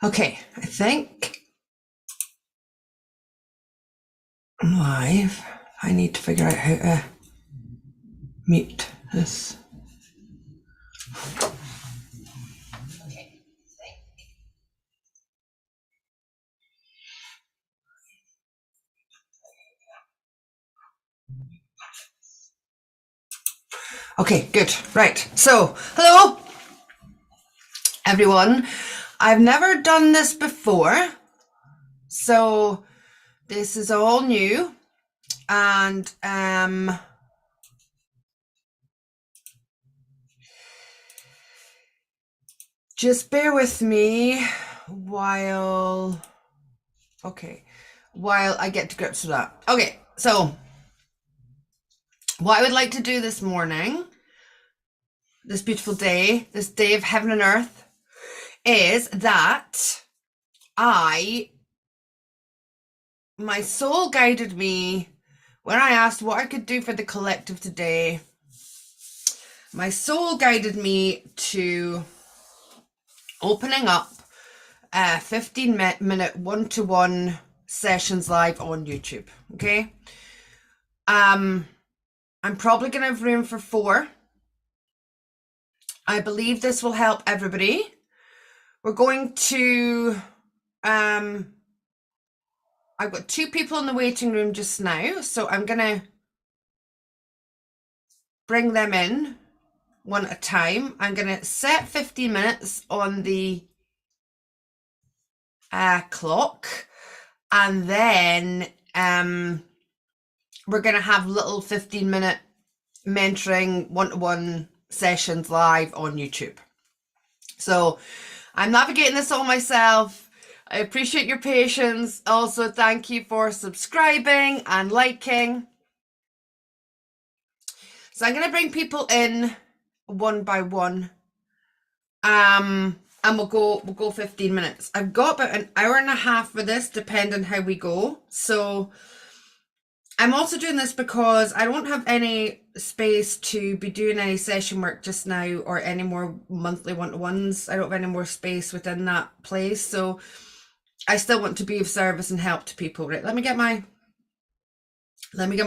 Okay, I think I'm live. I need to figure out how to mute this. Okay, good. Right. So, hello, everyone. I've never done this before, so this is all new, and just bear with me while I get to grips with that. Okay, so what I would like to do this morning, this beautiful day, this day of heaven and earth, is that my soul guided me when I asked what I could do for the collective today. My soul guided me to opening up 15-minute one-to-one sessions live on YouTube. Okay. I'm probably gonna have room for 4. I believe this will help everybody. We're going to I've got 2 people in the waiting room just now, so I'm gonna bring them in one at a time. I'm gonna set 15 minutes on the clock, and then we're gonna have little 15-minute mentoring one-to-one sessions live on YouTube. So I'm navigating this all myself. I appreciate your patience. Also, thank you for subscribing and liking. So I'm going to bring people in one by one. And we'll go 15 minutes. I've got about an hour and a half for this, depending how we go. So I'm also doing this because I don't have any space to be doing any session work just now, or any more monthly one-to-ones. I don't have any more space within that place. So I still want to be of service and help to people. Right, let me get my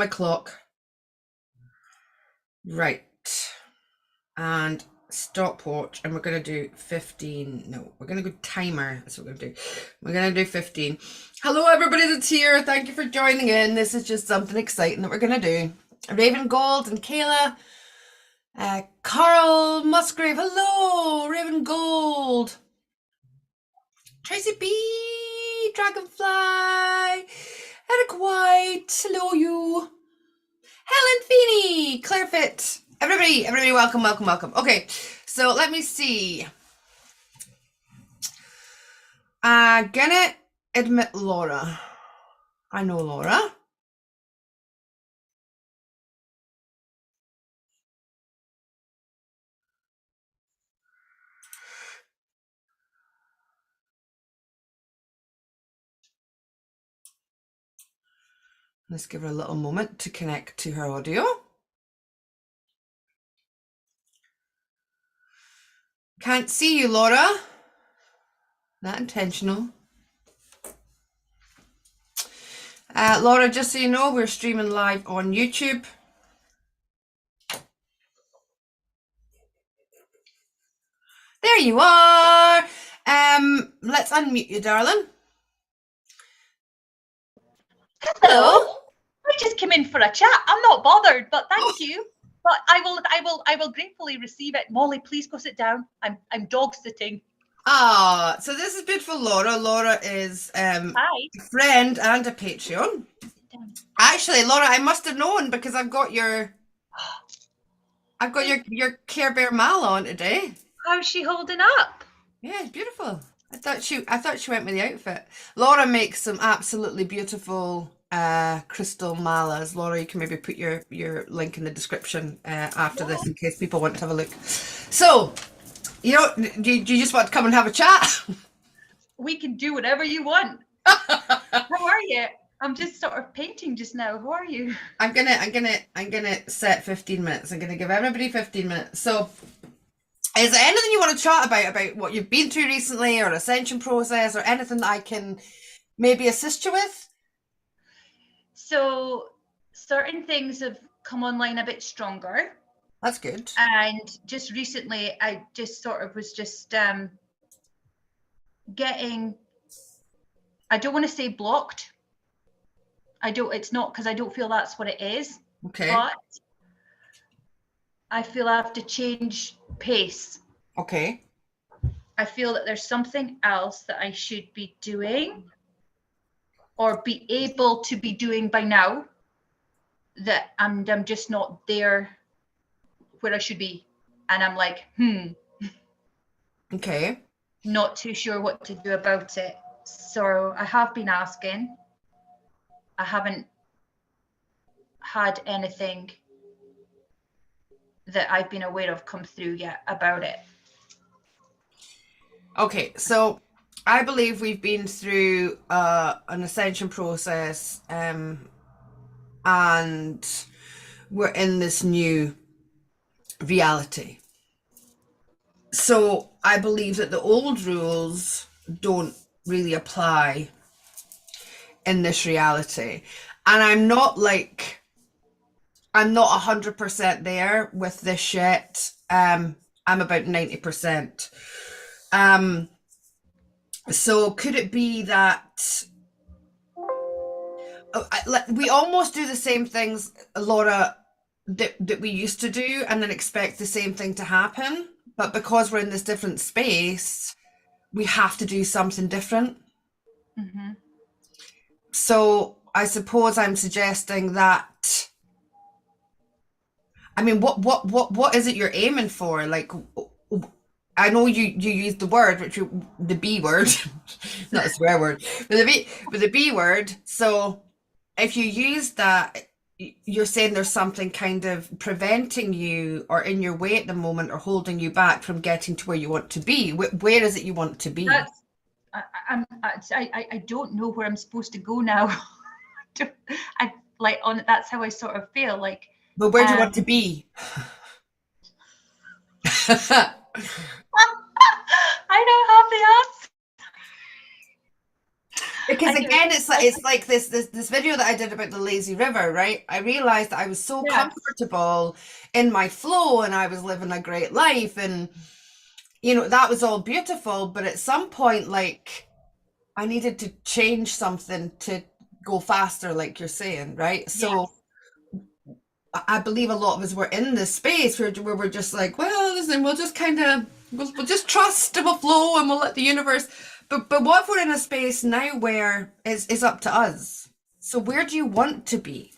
clock. Right. And stopwatch, and we're going to do 15. No, we're going to go timer. That's what we're going to do. We're going to do 15. Hello, everybody that's here. Thank you for joining in. This is just something exciting that we're going to do. Raven Gold and Kayla. Carl Musgrave. Hello, Raven Gold. Tracy B. Dragonfly. Eric White. Hello, you. Helen Feeney. Claire Fit. Everybody, welcome. Okay, so let me see. Gonna admit Laura. I know Laura. Let's give her a little moment to connect to her audio. Can't see you, Laura. Not intentional. Laura, just so you know, we're streaming live on YouTube. There you are. Let's unmute you, darling. Hello. I just came in for a chat. I'm not bothered, but thank you. But I will gratefully receive it. Molly, please go sit down. I'm dog sitting. Ah, so this is beautiful Laura. Laura is Hi. a friend and a Patreon. Actually, Laura, I must have known because I've got your Care Bear Mal on today. How's she holding up? Yeah, it's beautiful. I thought she went with the outfit. Laura makes some absolutely beautiful crystal malas. Laura, you can maybe put your link in the description after this in case people want to have a look. So, do you just want to come and have a chat? We can do whatever you want. How are you? I'm just sort of painting just now. How are you? I'm gonna set 15 minutes. I'm gonna give everybody 15 minutes. So Is there anything you want to chat about what you've been through recently, or Ascension process, or anything that I can maybe assist you with? So certain things have come online a bit stronger. That's good. And just recently, I just sort of was just getting, I don't want to say blocked. It's not, because I don't feel that's what it is. Okay. But I feel I have to change pace. Okay. I feel that there's something else that I should be doing or be able to be doing by now, that I'm just not there where I should be. And I'm like, Okay. not too sure what to do about it. So I have been asking. I haven't had anything that I've been aware of come through yet about it. Okay, so I believe we've been through an ascension process, and we're in this new reality. So I believe that the old rules don't really apply in this reality. And I'm not 100% there with this yet. I'm about 90%. So could it be that we almost do the same things, Laura, that we used to do, and then expect the same thing to happen? But because we're in this different space, we have to do something different. Mm-hmm. So I suppose I'm suggesting that. I mean, what is it you're aiming for? Like, I know you used the word, the B word, not a swear word, but the B word. So if you use that, you're saying there's something kind of preventing you or in your way at the moment or holding you back from getting to where you want to be. Where is it you want to be? I don't know where I'm supposed to go now. That's how I sort of feel like. But where do you want to be? I don't have the answer. Because again, it's like this video that I did about the lazy river, right? I realized that I was so comfortable in my flow and I was living a great life, and that was all beautiful, but at some point, like, I needed to change something to go faster, like you're saying, right? So I believe a lot of us were in this space where we're just like, well, listen, we'll just kind of we'll just trust and we'll flow and we'll let the universe. But what if we're in a space now where it's up to us? So where do you want to be?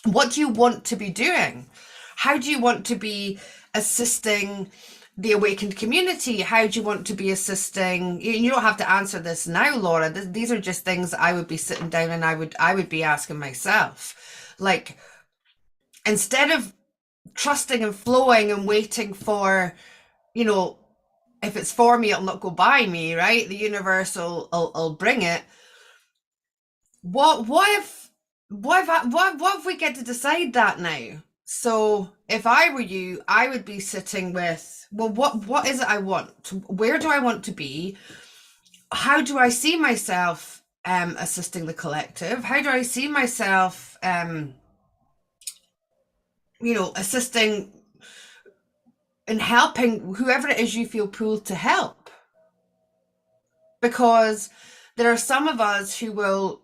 What do you want to be doing? How do you want to be assisting the awakened community? How do you want to be assisting? You don't have to answer this now, Laura. These are just things that I would be sitting down and I would be asking myself. Like, instead of trusting and flowing and waiting for, if it's for me, it'll not go by me, right? The universe will bring it. What if we get to decide that now? So if I were you, I would be sitting with, well, what is it I want? Where do I want to be? How do I see myself assisting the collective? How do I see myself assisting and helping whoever it is you feel pulled to help? Because there are some of us who will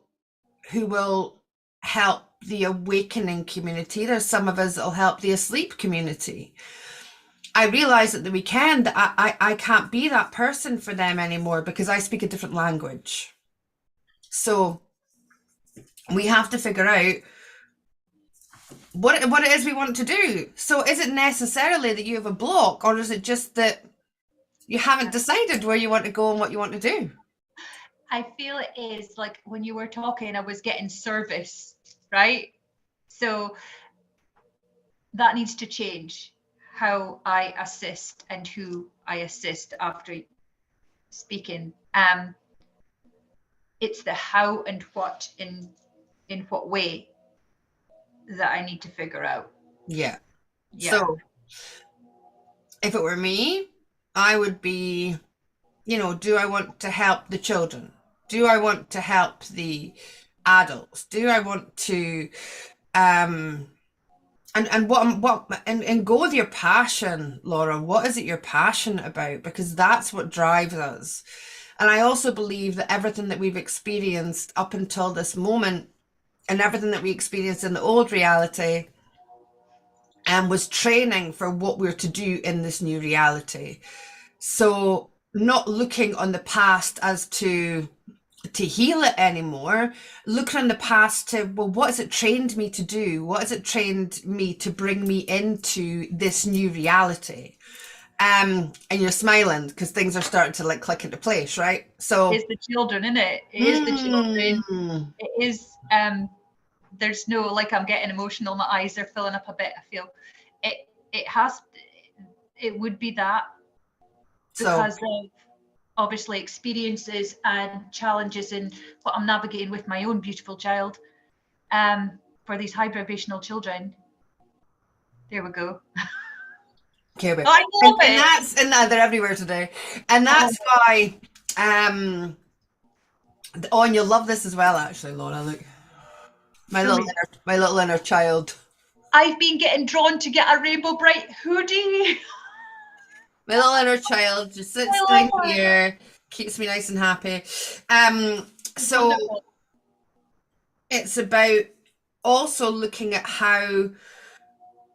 help the awakening community. There's some of us that'll help the asleep community. I realize at the weekend that I can't be that person for them anymore because I speak a different language. So we have to figure out what it is we want to do. So is it necessarily that you have a block, or is it just that you haven't decided where you want to go and what you want to do? I feel it is like when you were talking, I was getting service, right? So that needs to change, how I assist and who I assist after speaking. It's the how and what in what way that I need to figure out. Yeah. So if it were me, I would be, do I want to help the children? Do I want to help the adults? Do I want to, um, and go with your passion, Laura. What is it you're passionate about? Because that's what drives us. And I also believe that everything that we've experienced up until this moment and everything that we experienced in the old reality was training for what we're to do in this new reality. So not looking on the past as to heal it anymore, looking on the past to, well, what has it trained me to do? What has it trained me to bring me into this new reality? And you're smiling because things are starting to like click into place, right? So It's the children, isn't it? It is the children. It is there's no, like, I'm getting emotional, my eyes are filling up a bit. I feel it would be that, because of obviously experiences and challenges in what I'm navigating with my own beautiful child. For these high vibrational children, there we go. Okay, Oh, I love it. and they're everywhere today, and that's why. Oh, and you'll love this as well, actually, Laura. Look, my little inner child. I've been getting drawn to get a Rainbow Bright hoodie. My little inner child just sits down here, keeps me nice and happy. So Wonderful. it's about also looking at how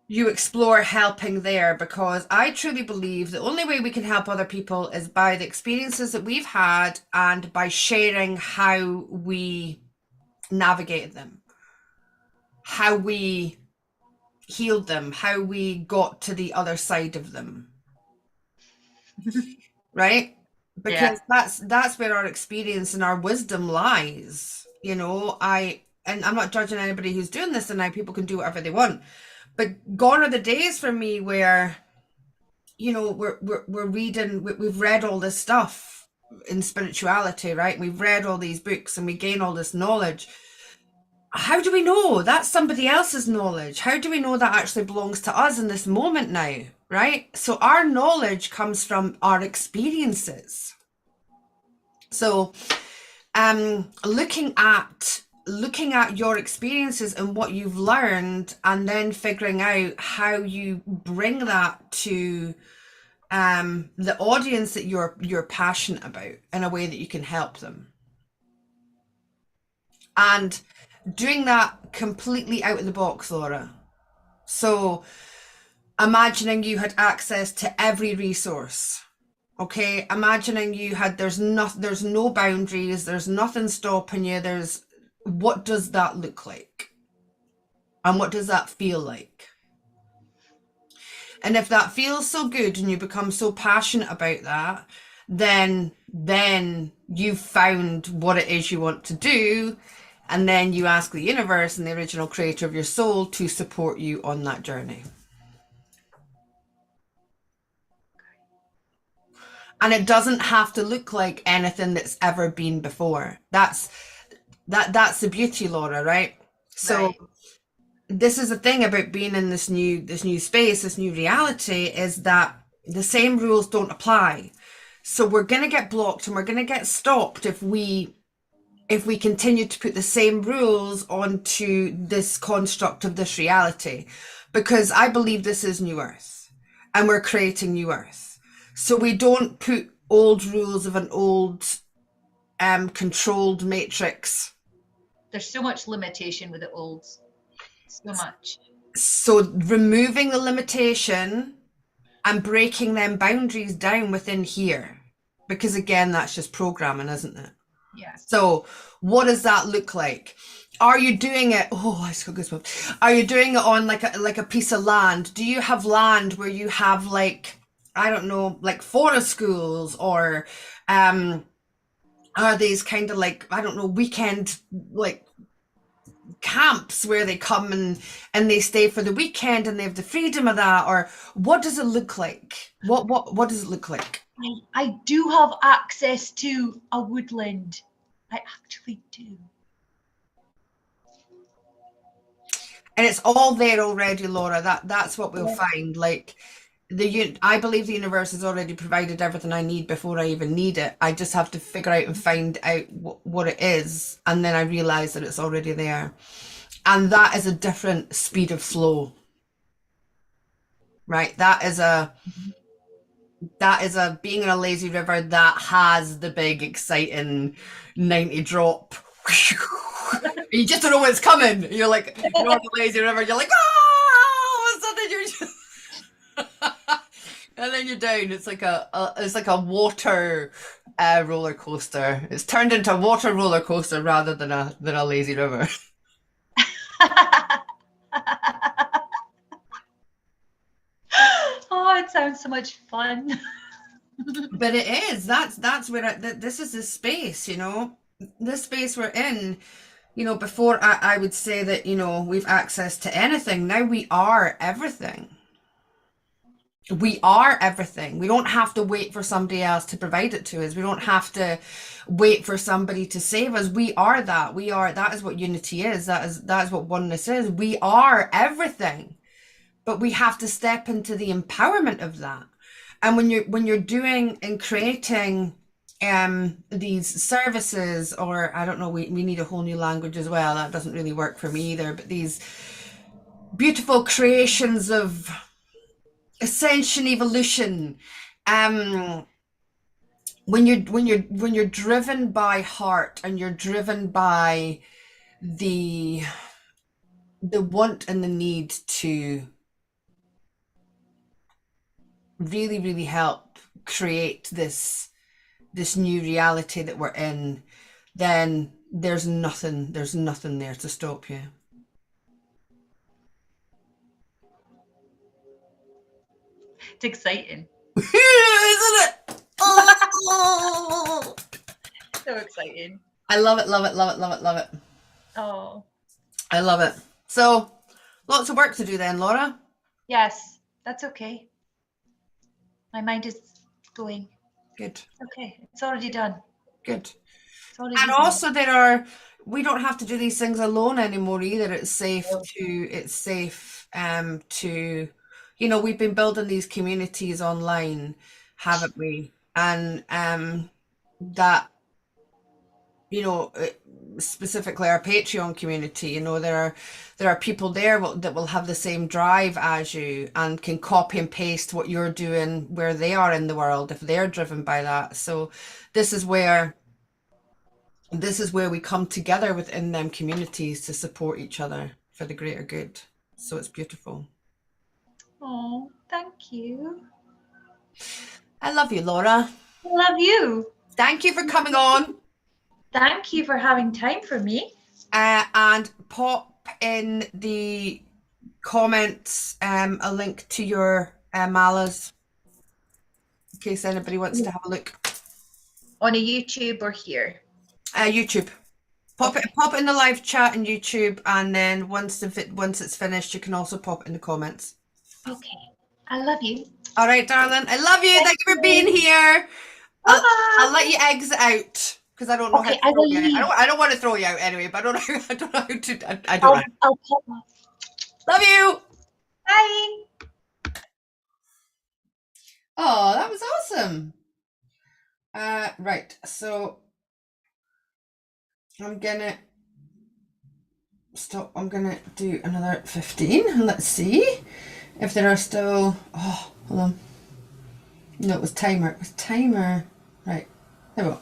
you explore helping there, because I truly believe the only way we can help other people is by the experiences that we've had and by sharing how we navigated them, how we healed them, how we got to the other side of them. Right? Because that's where our experience and our wisdom lies. And I'm not judging anybody who's doing this, and now people can do whatever they want. But gone are the days for me where, we're reading, we've read all this stuff in spirituality, right? We've read all these books and we gain all this knowledge. How do we know that's somebody else's knowledge? How do we know that actually belongs to us in this moment now, right? So our knowledge comes from our experiences. So looking at your experiences and what you've learned, and then figuring out how you bring that to the audience that you're passionate about in a way that you can help them. And doing that completely out of the box, Laura. So imagining you had access to every resource. Okay, imagining there's no boundaries, there's nothing stopping you. What does that look like? And what does that feel like? And if that feels so good and you become so passionate about that, then you've found what it is you want to do. And then you ask the universe and the original creator of your soul to support you on that journey. And it doesn't have to look like anything that's ever been before. That's the beauty, Laura, right? So this is the thing about being in this new space, this new reality, is that the same rules don't apply. So we're going to get blocked and we're going to get stopped if we continue to put the same rules onto this construct of this reality, because I believe this is New Earth and we're creating New Earth. So we don't put old rules of an old controlled matrix. There's so much limitation with the olds. So much. So removing the limitation and breaking them boundaries down within here, because again, that's just programming, isn't it? Yes. So what does that look like? Are you doing it? Oh, I just got goosebumps. Are you doing it on like a piece of land? Do you have land where you have like, I don't know, like forest schools, or are these kind of like, I don't know, weekend like camps where they come and they stay for the weekend and they have the freedom of that? Or what does it look like? What does it look like? I do have access to a woodland. I actually do. And it's all there already, Laura. That's what we'll find. Like, I believe the universe has already provided everything I need before I even need it. I just have to figure out and find out what it is, and then I realize that it's already there. And that is a different speed of flow, right? That is a being in a lazy river that has the big exciting 90 drop. You just don't know when it's coming. You're like, you're on the lazy river, you're like, oh, suddenly you're just and then you're down. It's like a water roller coaster. It's turned into a water roller coaster rather than a lazy river. Oh, it sounds so much fun. But it is. That's where this is the space, this space we're in. Before I would say that, we've access to anything. Now we are everything. We are everything. We don't have to wait for somebody else to provide it to us. We don't have to wait for somebody to save us. We are that. That is what unity is. That is what oneness is. We are everything. But we have to step into the empowerment of that. And when you're doing and creating these services, or I don't know, we need a whole new language as well. That doesn't really work for me either. But these beautiful creations of ascension, evolution, when you're driven by heart, and you're driven by the want and the need to really, really help create this new reality that we're in, then there's nothing there to stop you. It's exciting. Isn't it? Oh, So exciting. I love it, love it, love it, love it, love it. Oh, I love it. So lots of work to do then, Laura. yes, that's okay. My mind is going. Good. Okay, it's already done. Good. It's already And done. also we don't have to do these things alone anymore either. It's safe to, we've been building these communities online, haven't we? And that, specifically our Patreon community, there are people there that will have the same drive as you and can copy and paste what you're doing where they are in the world if they're driven by that. So this is where we come together within them communities to support each other for the greater good. So it's beautiful. Oh, thank you. I love you, Laura. I love you. Thank you for coming on. Thank you for having time for me. And pop in the comments a link to your malas in case anybody wants to have a look. On a YouTube or here? YouTube. Pop it in the live chat in YouTube, and then once it's finished, you can also pop it in the comments. Okay. I love you. All right, darling. I love you. Thank you for being here. I'll let you exit out because I don't know how to throw you out. I don't want to throw you out anyway, but I don't know how to. I don't know. I'll pop off. Love you. Bye. Oh, that was awesome. Right. So I'm gonna stop. I'm gonna do another 15. Let's see if there are still. Oh, hold on. No, it was timer. Right. There we go.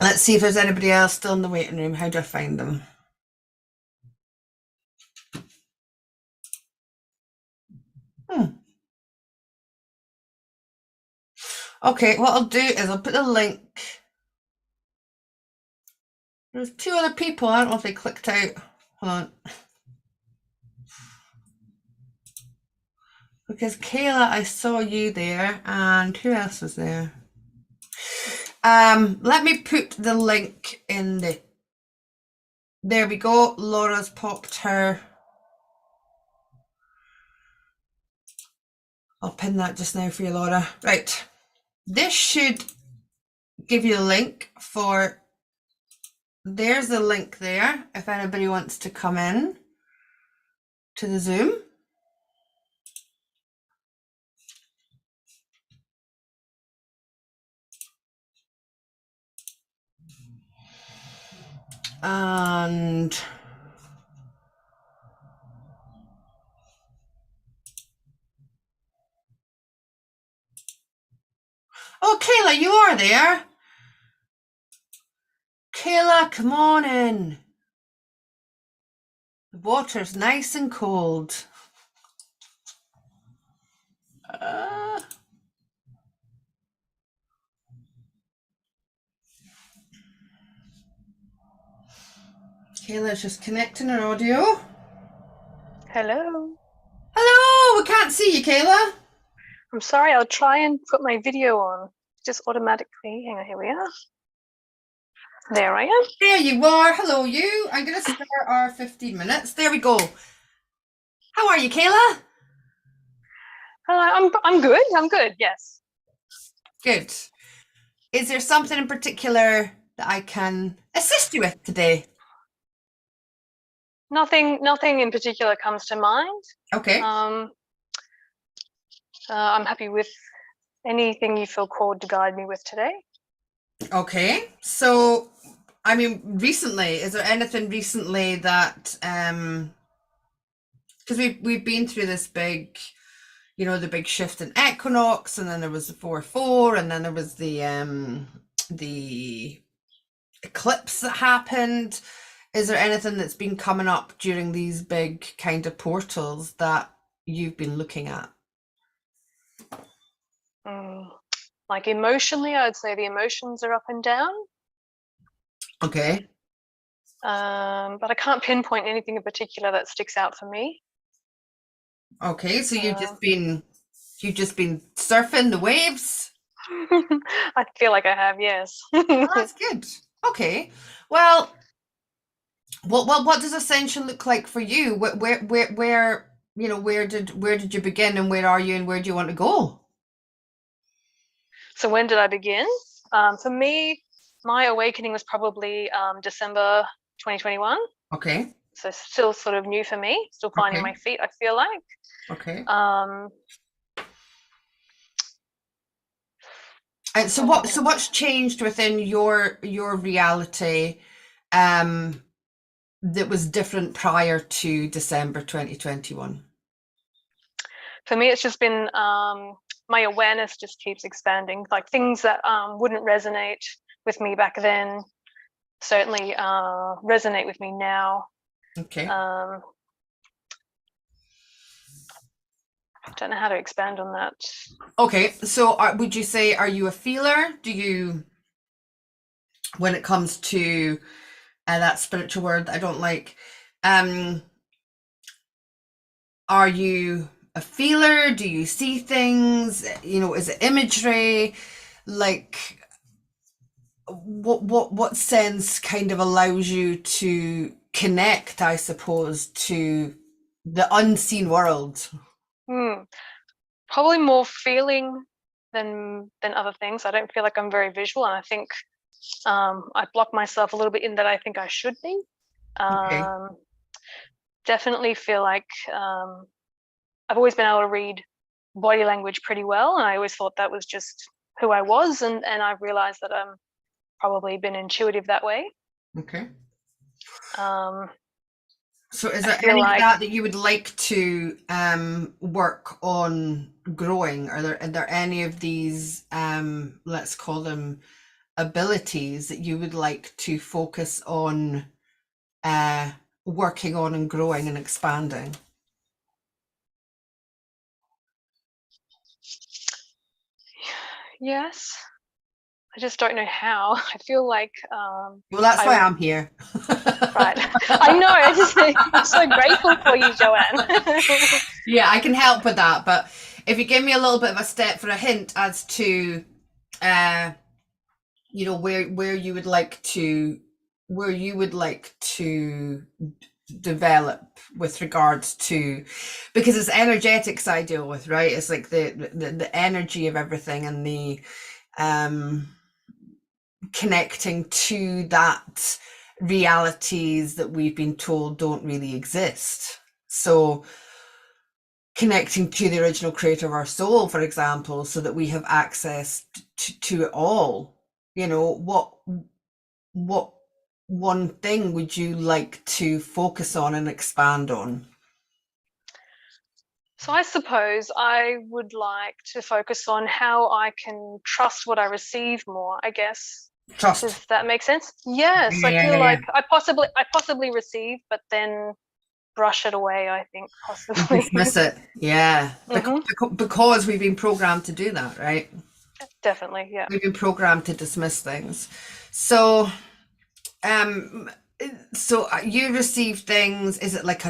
Let's see if there's anybody else still in the waiting room. How do I find them? Okay, what I'll do is I'll put the link. There's 2 other people. I don't know if they clicked out. Hold on. Because Kayla, I saw you there, and who else was there? Let me put the link in the. There we go. Laura's popped her. I'll pin that just now for you, Laura. Right. This should give you a link for. There's the link there if anybody wants to come in to the Zoom. And oh, Kayla, you are there. Kayla, come on in. The water's nice and cold. Uh, Kayla's just connecting her audio. Hello. Hello, we can't see you, Kayla. I'm sorry, I'll try and put my video on. Just automatically. Hang on, here we are. There I am. There you are. Hello, you. I'm going to start our 15 minutes. There we go. How are you, Kayla? I'm good. I'm good, yes. Good. Is there something in particular that I can assist you with today? Nothing in particular comes to mind. Okay. I'm happy with anything you feel called to guide me with today. Okay. So, I mean, recently, is there anything recently that, because we've been through this big, you know, the big shift in equinox, and then there was the 4-4, and then there was the eclipse that happened. Is there anything that's been coming up during these big kind of portals that you've been looking at? Like emotionally, I'd say the emotions are up and down. Okay. But I can't pinpoint anything in particular that sticks out for me. Okay, so you've just been surfing the waves? I feel like I have, yes. Oh, that's good. Okay. Well, what does Ascension look like for you? Where you know, where did you begin, and where are you, and where do you want to go? So when did I begin? For me, my awakening was probably December 2021. Okay. So still sort of new for me, still finding Okay. my feet, I feel like. Okay. And so what's changed within your reality that was different prior to December 2021? For me, it's just been my awareness just keeps expanding. Like things that wouldn't resonate with me back then certainly resonate with me now. Okay. Don't know how to expand on that. Okay, so would you say, are you a feeler? Do you, when it comes to that spiritual word that I don't like, are you a feeler? Do you see things? You know, is it imagery? Like, what sense kind of allows you to connect, I suppose, to the unseen world? Probably more feeling than other things. I don't feel like I'm very visual, and I think I block myself a little bit in that I think I should be. Okay. Definitely feel like I've always been able to read body language pretty well, and I always thought that was just who I was, and I've realized that I'm probably been intuitive that way. Okay. So is there any of like that you would like to work on growing? Are there any of these, let's call them abilities, that you would like to focus on working on and growing and expanding? Yes. I just don't know how. I feel like Well, that's why I'm here. Right. I know. I'm so grateful for you, Joanne. Yeah, I can help with that, but if you give me a little bit of a step for a hint as to you know, where you would like to develop with regards to, because it's energetics I deal with, right? It's like the energy of everything, and the connecting to that realities that we've been told don't really exist. So connecting to the original creator of our soul, for example, so that we have access to it all. You know, what one thing would you like to focus on and expand on? So I suppose I would like to focus on how I can trust what I receive more, I guess. Trust. Does that make sense? Yes, Yeah, I yeah, feel yeah, like I possibly receive, but then brush it away, I think, possibly. dismiss it. Yeah. Mhm. Because we've been programmed to do that, right? Definitely, yeah. We've been programmed to dismiss things. So, um, you receive things, is it like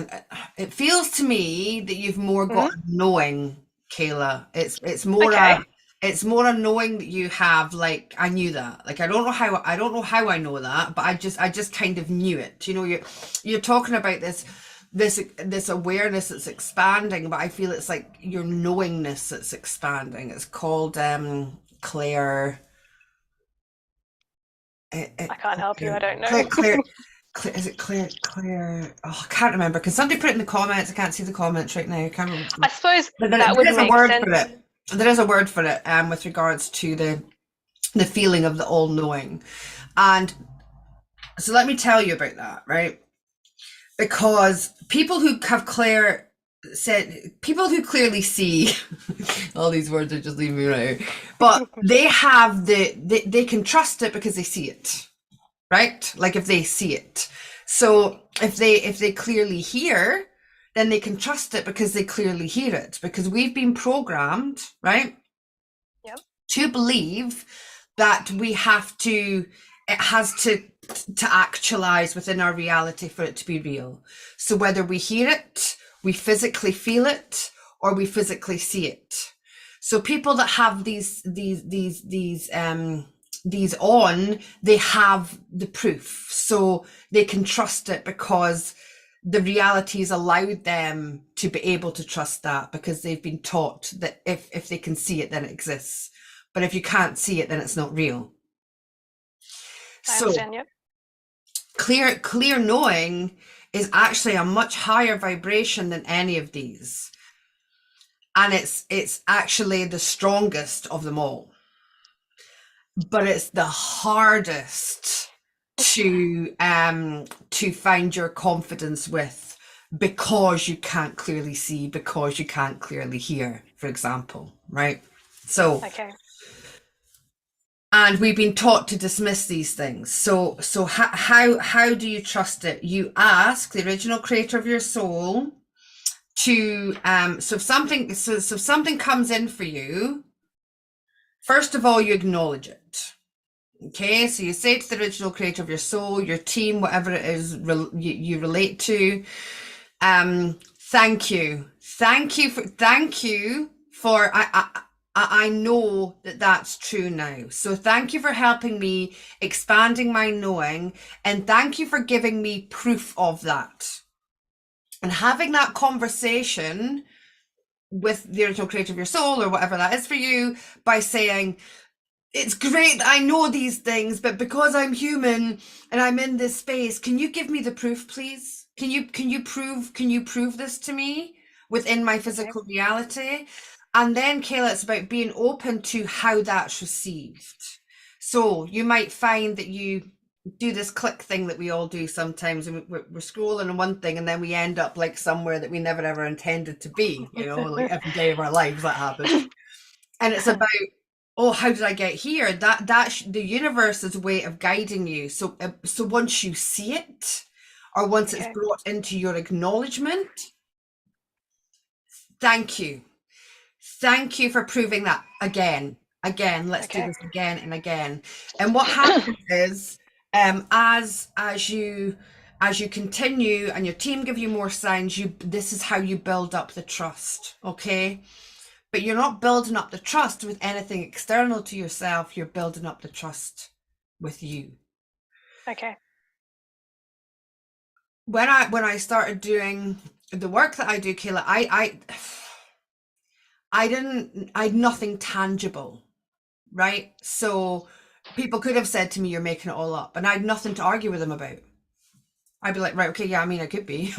it feels to me that you've more got a knowing, Kayla. It's more Okay. it's more a knowing that you have, like, I knew that. Like, I don't know how I know that, but I just kind of knew it. You know, you're talking about this awareness that's expanding, but I feel it's like your knowingness that's expanding. It's called Claire. I can't help you, I don't know. Claire, is it Claire? Oh, I can't remember. Can somebody put it in the comments? I can't see the comments right now. I can't remember. I suppose But that would there is a make word sense. for it. There is a word for it with regards to the feeling of the all-knowing. And so let me tell you about that, right? Because people who clearly see all these words are just leaving me right out, but they have they can trust it because they see it, right? Like if they see it. So if they clearly hear, then they can trust it because they clearly hear it, because we've been programmed, right? Yep. To believe that it has to actualize within our reality for it to be real. So whether we hear it, we physically feel it, or we physically see it. So people that have these on, they have the proof, so they can trust it because the realities allowed them to be able to trust that, because they've been taught that if they can see it, then it exists. But if you can't see it, then it's not real. I So understand, yep. clear knowing is actually a much higher vibration than any of these. And it's actually the strongest of them all. But it's the hardest to find your confidence with, because you can't clearly see, because you can't clearly hear, for example, right? So Okay. and we've been taught to dismiss these things. So how do you trust it? You ask the original creator of your soul to so if something comes in for you, first of all, you acknowledge it. Okay, so you say to the original creator of your soul, your team, whatever it is you relate to, thank you for I know that that's true now. So thank you for helping me, expanding my knowing, and thank you for giving me proof of that. And having that conversation with the original creator of your soul, or whatever that is for you, by saying, it's great that I know these things, but because I'm human and I'm in this space, can you give me the proof, please? Can you prove this to me within my physical reality? And then, Kayla, it's about being open to how that's received. So you might find that you do this click thing that we all do sometimes, and we're scrolling on one thing and then we end up like somewhere that we never ever intended to be, you know, like every day of our lives that happens. And it's about, oh, how did I get here? That's the universe's way of guiding you. So once you see it, or once it's brought into your acknowledgement, thank you for proving that again. Let's do this again and again. And what happens is, as you continue and your team give you more signs, this is how you build up the trust. Okay. But you're not building up the trust with anything external to yourself. You're building up the trust with you. Okay. When I started doing the work that I do, Kayla, I had nothing tangible, right? So people could have said to me, you're making it all up, and I had nothing to argue with them about. I'd be like, right, okay, yeah, I mean, I could be.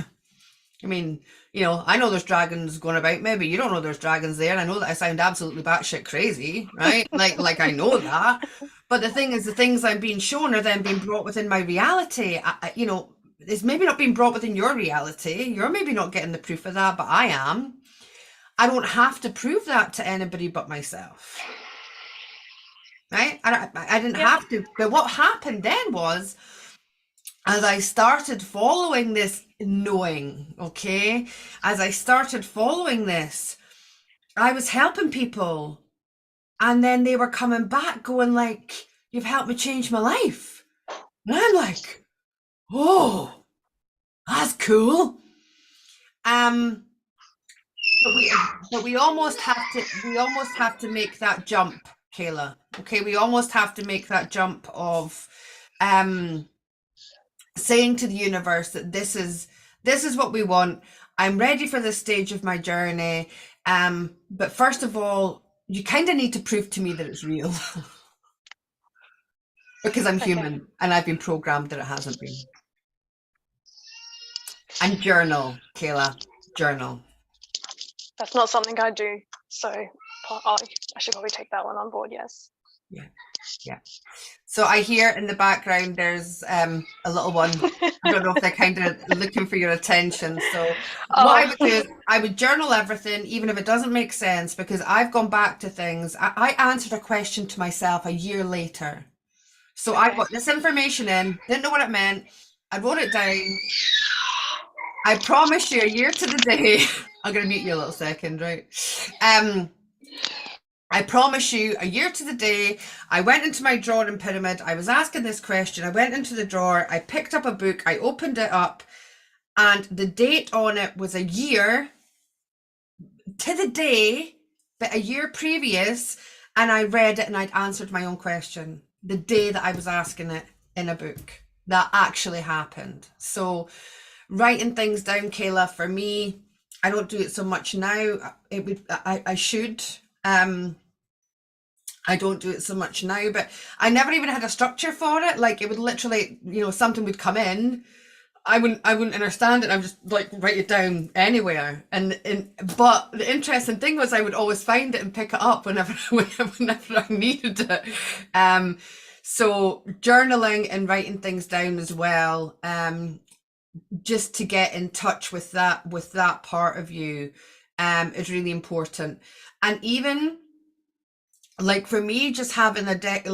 I mean, you know, I know there's dragons going about. Maybe you don't know there's dragons there. I know that I sound absolutely batshit crazy, right? Like I know that. But the thing is, the things I'm being shown are then being brought within my reality. You know, it's maybe not being brought within your reality. You're maybe not getting the proof of that, but I am. I don't have to prove that to anybody but myself. Right? I didn't have to. But what happened then was, as I started following this knowing, okay, as I started following this, I was helping people. And then they were coming back going like, you've helped me change my life. And I'm like, oh, that's cool. But we almost have to make that jump, Kayla. Okay, we almost have to make that jump of saying to the universe that this is what we want. I'm ready for this stage of my journey. But first of all, you kind of need to prove to me that it's real. Because I'm human and I've been programmed that it hasn't been. And journal, Kayla, journal. That's not something I do, so I should probably take that one on board. Yes. Yeah. So I hear in the background there's a little one. I don't know if they're kind of looking for your attention. So what I would do is I would journal everything, even if it doesn't make sense, because I've gone back to things. I answered a question to myself a year later. So I got this information in, didn't know what it meant. I wrote it down. I promise you, a year to the day. I'm going to mute you a little second, right? I promise you, a year to the day, I went into my drawer in Pyramid. I was asking this question. I went into the drawer. I picked up a book. I opened it up. And the date on it was a year to the day, but a year previous. And I read it and I'd answered my own question the day that I was asking it in a book. That actually happened. So writing things down, Kayla, for me, I don't do it so much now. I should. I don't do it so much now, but I never even had a structure for it. Like it would literally, you know, something would come in. I wouldn't understand it. I would just like write it down anywhere. But the interesting thing was I would always find it and pick it up whenever I needed it. So journaling and writing things down as well. Just to get in touch with that part of you is really important. And even like for me, just having a deck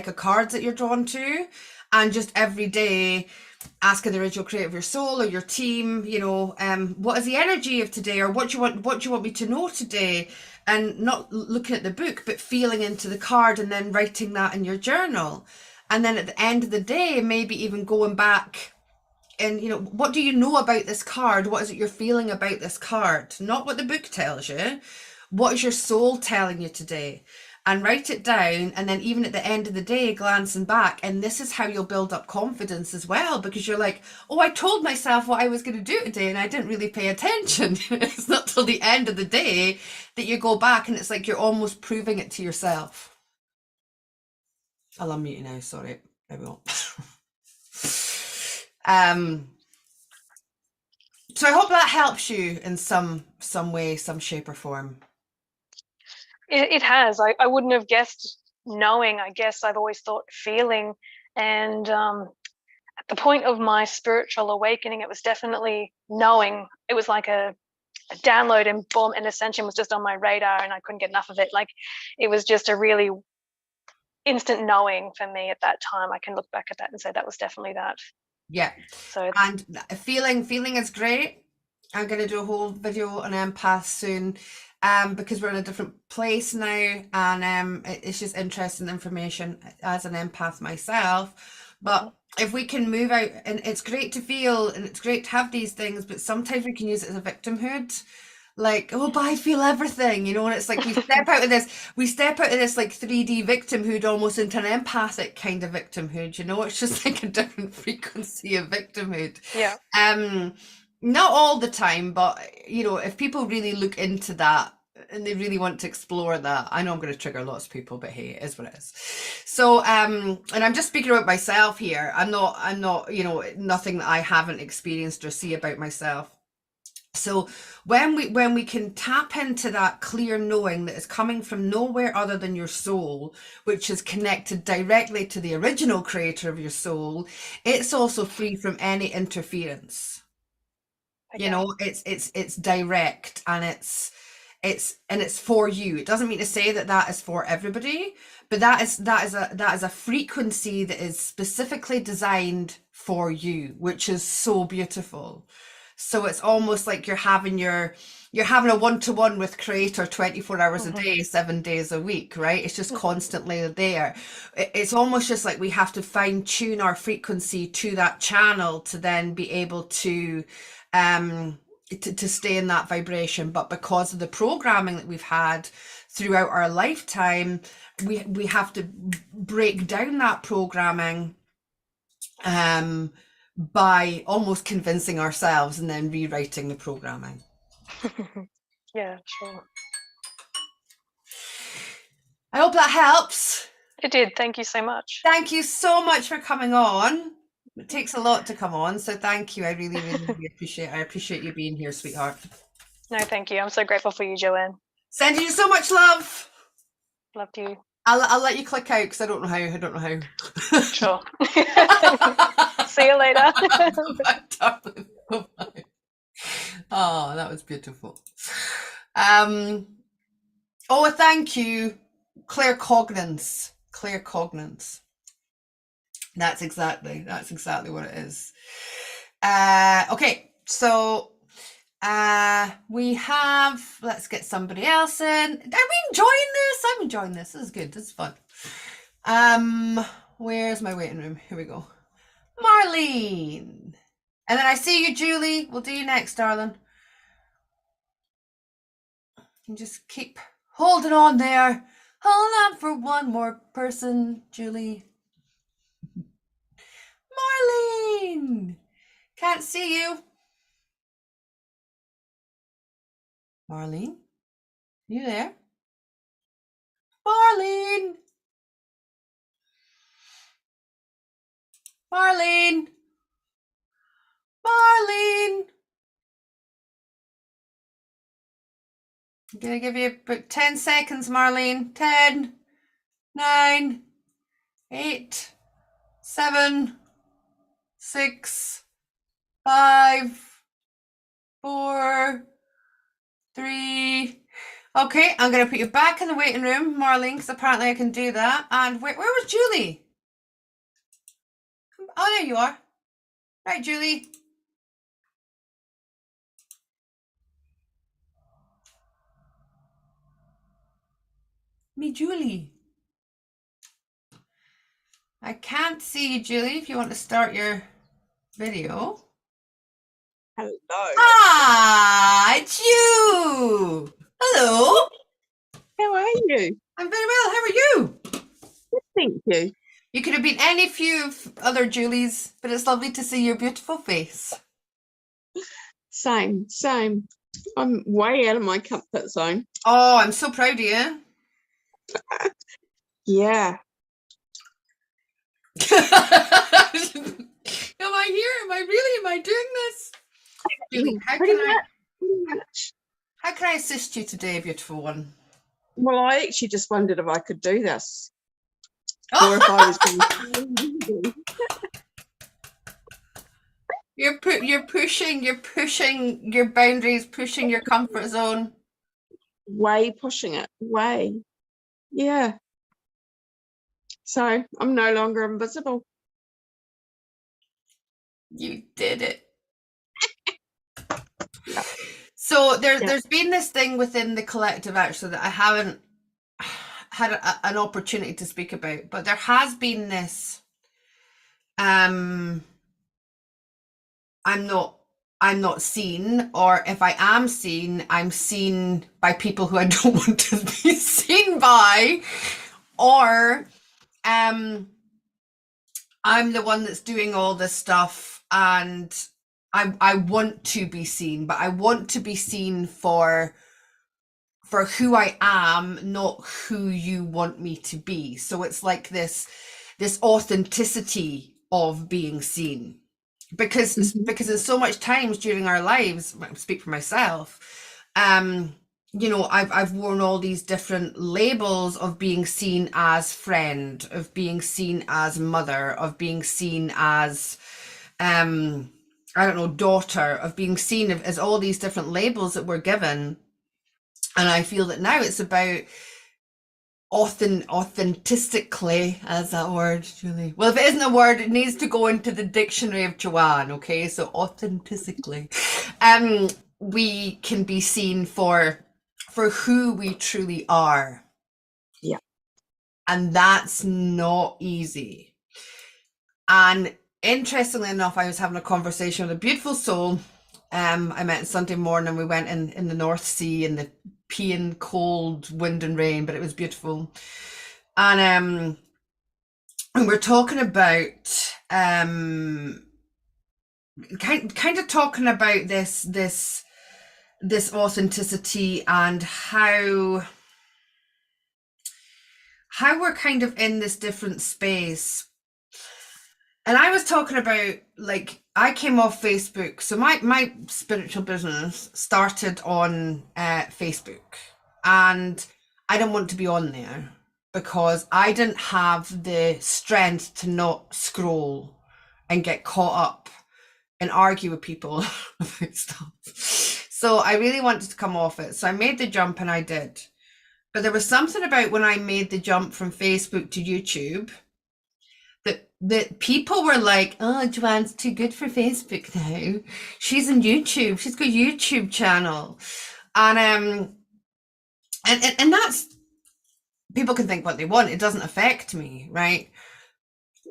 of cards that you're drawn to, and just every day asking the original creator of your soul or your team, you know, what is the energy of today, or what do you want me to know today, and not looking at the book but feeling into the card and then writing that in your journal. And then at the end of the day, maybe even going back and, you know, what do you know about this card? What is it you're feeling about this card? Not what the book tells you. What is your soul telling you today? And write it down. And then even at the end of the day, glancing back, and this is how you'll build up confidence as well, because you're like, oh, I told myself what I was going to do today and I didn't really pay attention. It's not till the end of the day that you go back and it's like you're almost proving it to yourself. I'll unmute you now, sorry. There we go. So I hope that helps you in some way, some shape or form. It has. I wouldn't have guessed knowing. I guess I've always thought feeling. And at the point of my spiritual awakening, it was definitely knowing. It was like a download, and boom, and Ascension was just on my radar and I couldn't get enough of it. Like it was just a really instant knowing for me at that time. I can look back at that and say that was definitely that. Yeah. So and feeling is great. I'm going to do a whole video on empaths soon, because we're in a different place now, and it's just interesting information as an empath myself. But if we can move out, and it's great to feel and it's great to have these things, but sometimes we can use it as a victimhood. Like, oh, but I feel everything, you know, and it's like we step out of this like 3D victimhood almost into an empathic kind of victimhood, you know. It's just like a different frequency of victimhood. Yeah. Not all the time, but you know, if people really look into that and they really want to explore that, I know I'm going to trigger lots of people, but hey, it is what it is. So and I'm just speaking about myself here. I'm not, you know, nothing that I haven't experienced or see about myself. So when we can tap into that clear knowing that is coming from nowhere other than your soul, which is connected directly to the original creator of your soul, it's also free from any interference. Okay. You know, it's direct, and it's for you. It doesn't mean to say that that is for everybody, but that is a frequency that is specifically designed for you, which is so beautiful. So it's almost like you're having a one-to-one with creator 24 hours a day, 7 days a week, right? It's just constantly there. It's almost just like we have to fine tune our frequency to that channel to then be able to stay in that vibration. But because of the programming that we've had throughout our lifetime, we have to break down that programming by almost convincing ourselves and then rewriting the programming. Yeah, sure. I hope that helps. It did. Thank you so much. Thank you so much for coming on. It takes a lot to come on, so thank you. I really, really, really appreciate it. I appreciate you being here, sweetheart. No, thank you. I'm so grateful for you, Joanne. Sending you so much love. Loved you. I'll let you click out because I don't know how. Sure. See you later. Bye, darling. Bye. Oh, that was beautiful. Oh, thank you, claircognizance. Claircognizance. That's exactly what it is. Okay, so we have, let's get somebody else in. Are we enjoying this? I'm enjoying this. This is good. This is fun. Where's my waiting room? Here we go. Marlene. And then I see you, Julie. We'll do you next, darling. You just keep holding on there. Hold on for one more person, Julie. Marlene. Can't see you. Marlene, you there? Marlene. Marlene. Marlene. I'm gonna give you about 10 seconds, Marlene. 10, 9, 8, 7, 6, 5, 4, 3. Okay, I'm gonna put you back in the waiting room, Marlene, because apparently I can do that. And where was Julie? Oh, there you are. Right, Julie. Me, Julie. I can't see you, Julie, if you want to start your video. Hello. Ah, it's you. Hello. How are you? I'm very well. How are you? Good, thank you. You could have been any few of other Julies, but it's lovely to see your beautiful face. Same. I'm way out of my comfort zone. Oh, I'm so proud of you. Yeah. Am I here? Am I doing this? Julie, Pretty much. how can I assist you today, beautiful one? Well, I actually just wondered if I could do this. Or if I was going to... You're pushing your boundaries, pushing your comfort zone. Way pushing it. Way. Yeah. So I'm no longer invisible. You did it. So there's been this thing within the collective actually that I haven't had an opportunity to speak about, but there has been this I'm not seen, or if I am seen, I'm seen by people who I don't want to be seen by, or I'm the one that's doing all this stuff and I want to be seen, but I want to be seen for who I am, not who you want me to be. So it's like this authenticity of being seen. because Mhm. because in so much times during our lives, I speak for myself, you know, I've worn all these different labels of being seen as friend, of being seen as mother, of being seen as I don't know, daughter, of being seen as all these different labels that we're given. And I feel that now it's about authentically, as that word, Julie. Well, if it isn't a word, it needs to go into the dictionary of Joanne, okay? So authentically. We can be seen for who we truly are. Yeah. And that's not easy. And interestingly enough, I was having a conversation with a beautiful soul. I met Sunday morning. We went in the North Sea in the peeing cold wind and rain, but it was beautiful. And we're talking about kind of talking about this authenticity and how we're kind of in this different space. And I was talking about, like, I came off Facebook. So my spiritual business started on Facebook, and I didn't want to be on there because I didn't have the strength to not scroll and get caught up and argue with people about stuff. So I really wanted to come off it. So I made the jump, and I did. But there was something about when I made the jump from Facebook to YouTube that people were like, "Oh, Joanne's too good for Facebook now. She's on YouTube. She's got a YouTube channel," and and that's, people can think what they want. It doesn't affect me, right?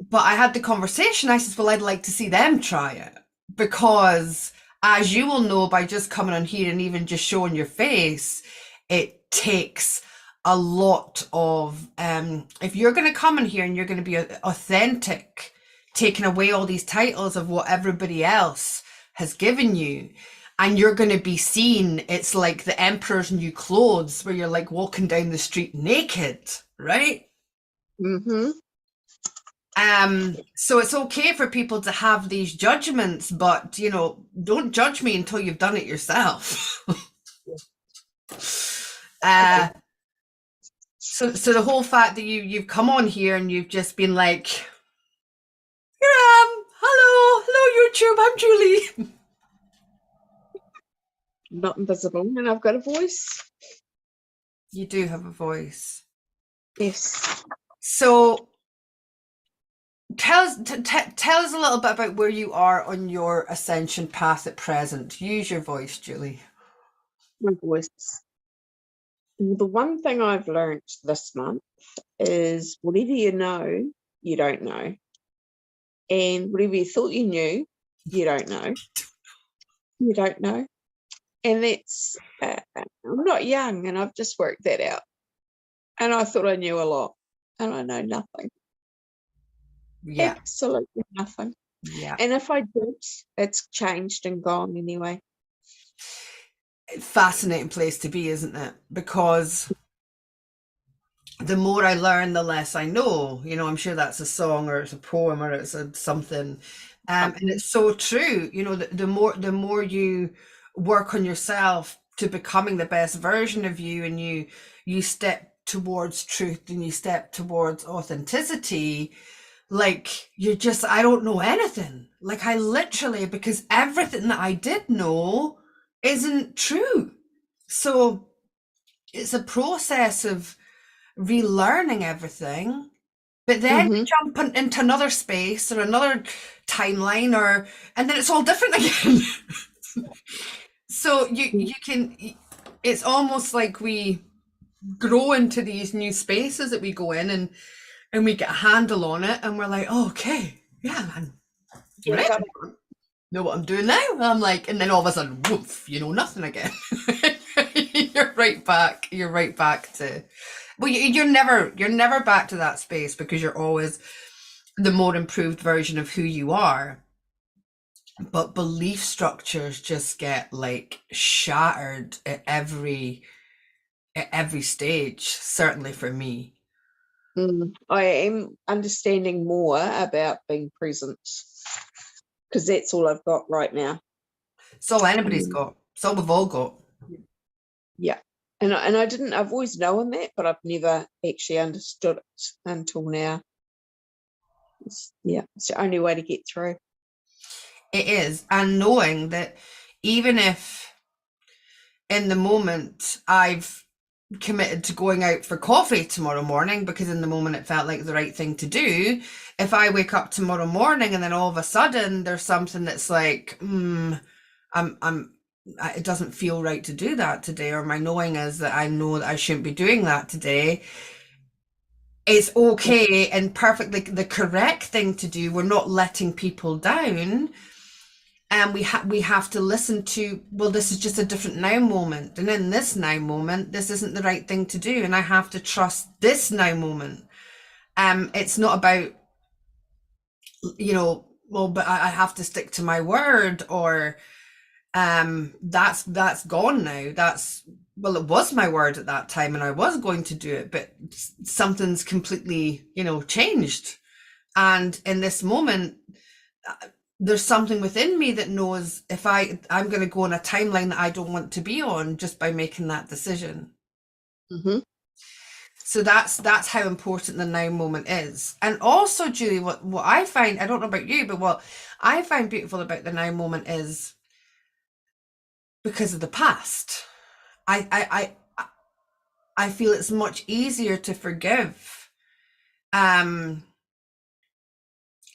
But I had the conversation. I said, "Well, I'd like to see them try it because, as you will know by just coming on here and even just showing your face, it takes a lot of if you're going to come in here and you're going to be authentic, taking away all these titles of what everybody else has given you, and you're going to be seen, it's like the emperor's new clothes, where you're like walking down the street naked, right? Mm-hmm. So it's okay for people to have these judgments, but, you know, don't judge me until you've done it yourself. So the whole fact that you've come on here and you've just been like, "Here I am, hello YouTube, I'm Julie." Not invisible, and I've got a voice. You do have a voice. Yes. So tell us a little bit about where you are on your ascension path at present. Use your voice, Julie. My voice. Well, the one thing I've learned this month is whatever you know, you don't know. And whatever you thought you knew, you don't know. You don't know. And that's, I'm not young, and I've just worked that out. And I thought I knew a lot, and I know nothing. Yeah. Absolutely nothing. Yeah. And if I did, it's changed and gone anyway. Fascinating place to be, isn't it? Because the more I learn, the less I know. You know, I'm sure that's a song or it's a poem or it's something. And it's so true. You know, the more you work on yourself to becoming the best version of you, and you step towards truth and you step towards authenticity, like, you're just, I don't know anything. Like, I literally, because everything that I did know isn't true. So it's a process of relearning everything, but then you jump into another space or another timeline, and then it's all different again. So you can, it's almost like we grow into these new spaces that we go in, and we get a handle on it, and we're like, oh, okay, yeah, man, Yeah, right, know what I'm doing now. I'm like, and then all of a sudden, woof, you know nothing again. You're right back to, well, you're never back to that space, because you're always the more improved version of who you are. But belief structures just get like shattered at every stage, certainly for me. I am understanding more about being present because that's all I've got right now. It's all anybody's got. It's all we've all got. Yeah. And I've always known that, but I've never actually understood it until now. It's the only way to get through. It is. And knowing that even if in the moment I've committed to going out for coffee tomorrow morning because in the moment it felt like the right thing to do, if I wake up tomorrow morning and then all of a sudden there's something that's like, it doesn't feel right to do that today, or my knowing is that I know that I shouldn't be doing that today, it's okay and perfectly the correct thing to do. We're not letting people down. And we have to listen to, well, this is just a different now moment. And in this now moment, this isn't the right thing to do. And I have to trust this now moment. It's not about, well, but I have to stick to my word, or that's gone now. Well, it was my word at that time and I was going to do it, but something's completely, changed. And in this moment, there's something within me that knows if I'm going to go on a timeline that I don't want to be on just by making that decision. Mm-hmm. So that's how important the now moment is. And also, Julie, what I find, I don't know about you, but what I find beautiful about the now moment is because of the past. I feel it's much easier to forgive.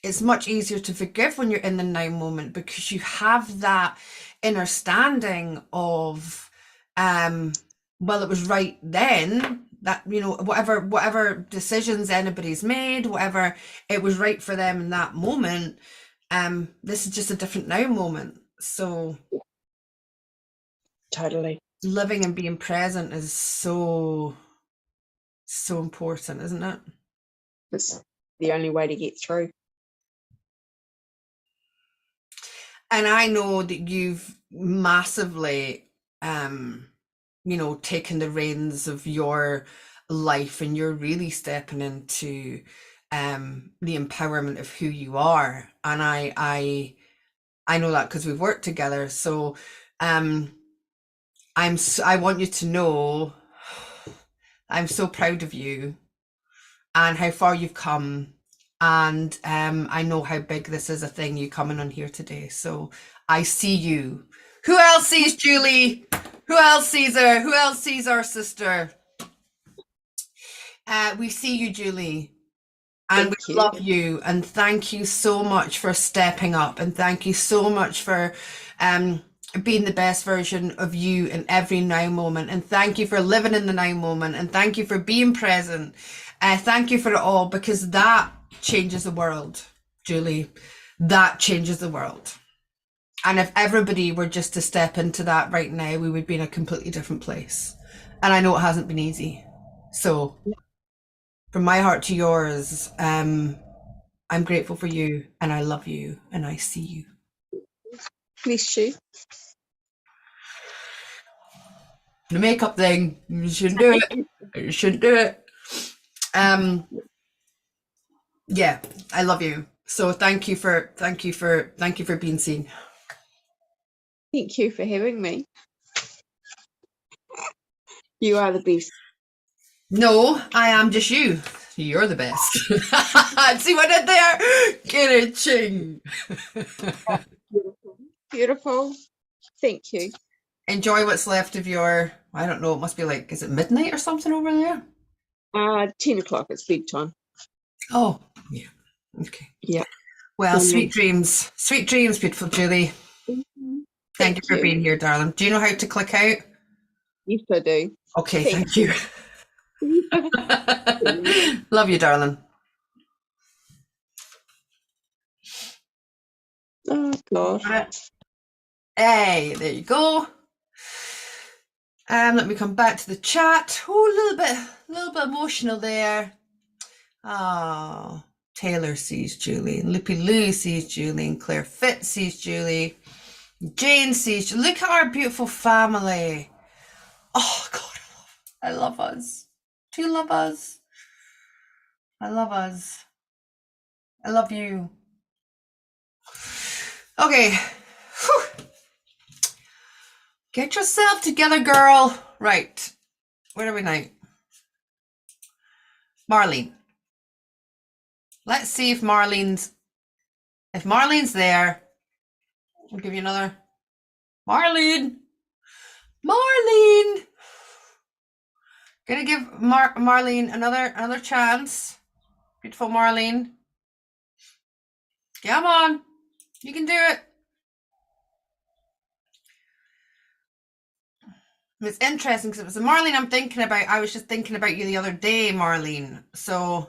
It's much easier to forgive when you're in the now moment because you have that understanding of, well, it was right then that, whatever decisions anybody's made, whatever, it was right for them in that moment. This is just a different now moment. So Totally. living and being present is so important, isn't it? It's the only way to get through. And I know that you've massively, taken the reins of your life, and you're really stepping into the empowerment of who you are. And I know that because we've worked together. So I want you to know I'm so proud of you and how far you've come. And I know how big this is a thing, you coming on here today. So I see you. Who else sees Julie? Who else sees her? Who else sees our sister? We see you, Julie. And we love you. And thank you so much for stepping up. And thank you so much for being the best version of you in every now moment. And thank you for living in the now moment. And thank you for being present. Thank you for it all, because that changes the world, Julie. That changes the world. And if everybody were just to step into that right now, we would be in a completely different place. And I know it hasn't been easy. So from my heart to yours, I'm grateful for you, and I love you, and I see you. Bless you. The makeup thing, you shouldn't do it. You shouldn't do it. Yeah, I love you. So thank you for being seen. Thank you for having me. You are the best. No, I am just you. You're the best. See what I did there? Get it, ching. Beautiful. Beautiful. Thank you. Enjoy what's left of your, I don't know, it must be like, is it midnight or something over there? 10 o'clock, it's bedtime. Oh, yeah. Okay. Yeah. Well, sweet dreams. Sweet dreams, beautiful Julie. Thank you for being here, darling. Do you know how to click out? Yes, I do. Okay, thank you. Love you, darling. Oh, God. Hey, there you go. Let me come back to the chat. Oh, a little bit emotional there. Oh, Taylor sees Julie, and Lippy Lou sees Julie, and Claire Fitz sees Julie. Jane sees Julie. Look at our beautiful family. Oh, God, I love us. Do you love us? I love us. I love you. Okay. Whew. Get yourself together, girl. Right. Where are we now? Marlene. Let's see if Marlene's there. I'll give you another. Marlene. Marlene. Gonna give Marlene another chance. Beautiful Marlene. Come on. You can do it. It's interesting because it was the Marlene I'm thinking about. I was just thinking about you the other day, Marlene. So,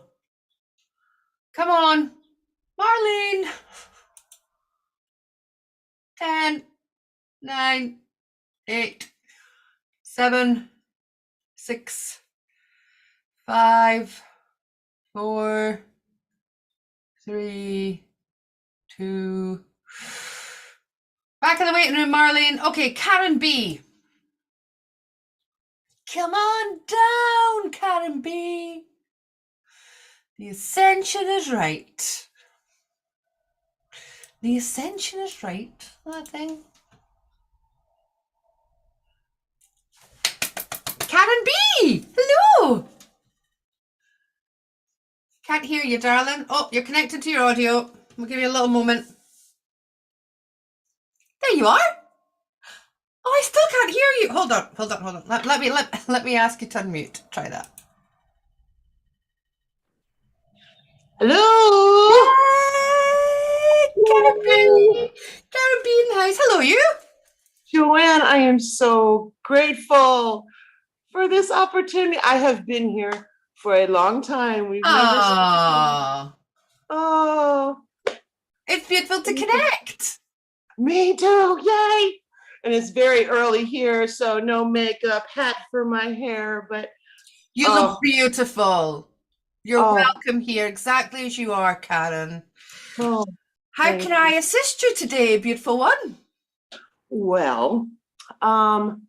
come on, Marlene. 10, 9, 8, 7, 6, 5, 4, 3, 2. Back in the waiting room, Marlene. Okay, Karen B. Come on down, Karen B. The Ascension is right. The Ascension is right. That thing. Karen B. Hello. Can't hear you, darling. Oh, you're connected to your audio. We'll give you a little moment. There you are. Oh, I still can't hear you. Hold on. Let me ask you to unmute. Try that. Hello. Yay! Karen B in the house. Hello, you. Joanne, I am so grateful for this opportunity. I have been here for a long time. We've never Oh, Oh, it's beautiful to connect. me too. Yay. And it's very early here, so no makeup, hat for my hair, but You look beautiful. You're Oh. welcome here exactly as you are, Karen. oh, How thank can I assist you today, beautiful one? well, I'm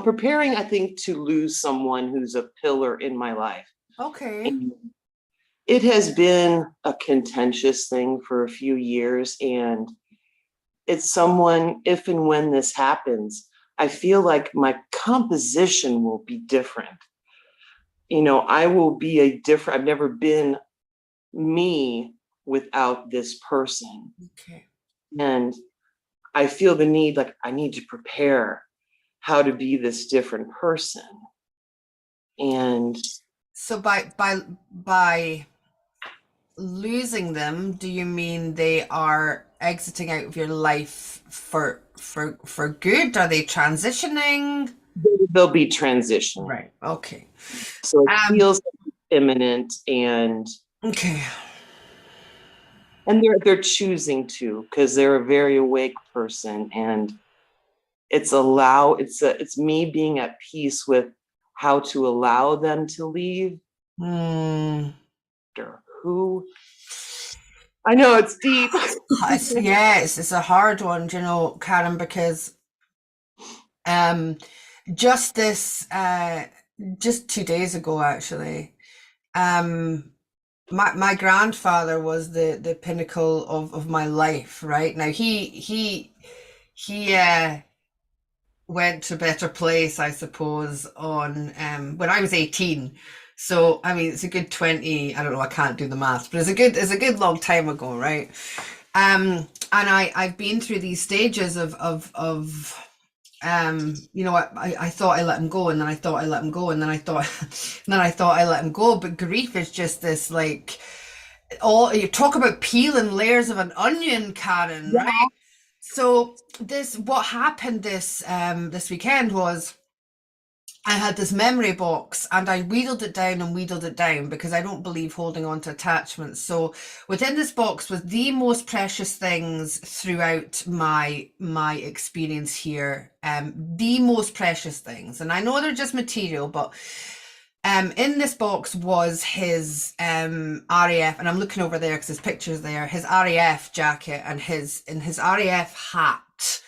preparing, I think, to lose someone who's a pillar in my life. Okay. And it has been a contentious thing for a few years, and it's someone, if and when this happens, I feel like my composition will be different. You know, I will be I've never been me without this person. Okay. And I feel the need, like I need to prepare how to be this different person. And So by losing them, do you mean they are exiting out of your life for good? Are they transitioning? they'll be transitioning. Right. Okay. So it feels imminent, and Okay. they're choosing to, because they're a very awake person, and it's me being at peace with how to allow them to leave. Who I know it's deep. It's a hard one, you know, Karen, because just 2 days ago, actually, my grandfather was the pinnacle of my life, right? Now he went to a better place, I suppose, on when I was 18. So I mean, it's a good 20. I don't know. I can't do the math, but it's a good long time ago, right? And I've been through these stages of you know what, I thought I let him go, and then I thought I let him go, and then I thought I let him go. But grief is just this, like, all you talk about peeling layers of an onion, Karen, right? So what happened this weekend was I had this memory box, and I wheedled it down because I don't believe holding on to attachments. So within this box was the most precious things throughout my experience here, the most precious things. And I know they're just material, but in this box was his RAF, and I'm looking over there because his picture's there, his RAF jacket and his RAF hat,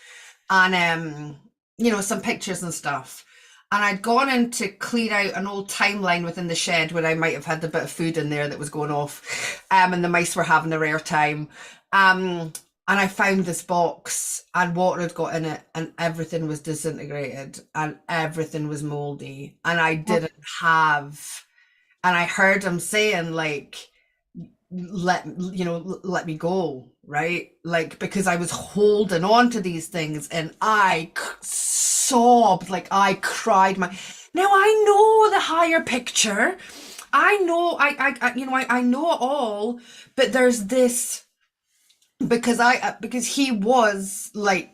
and you know, some pictures and stuff. and I'd gone in to clear out an old timeline within the shed where I might have had a bit of food in there that was going off, and the mice were having a rare time. And I found this box, and water had got in it, and everything was disintegrated, and everything was moldy, and I didn't have. And I heard him saying, like, let me go, right? Like, because I was holding on to these things, and I sobbed, like I cried. Now I know the higher picture. I know, I know it all, but there's this, because he was what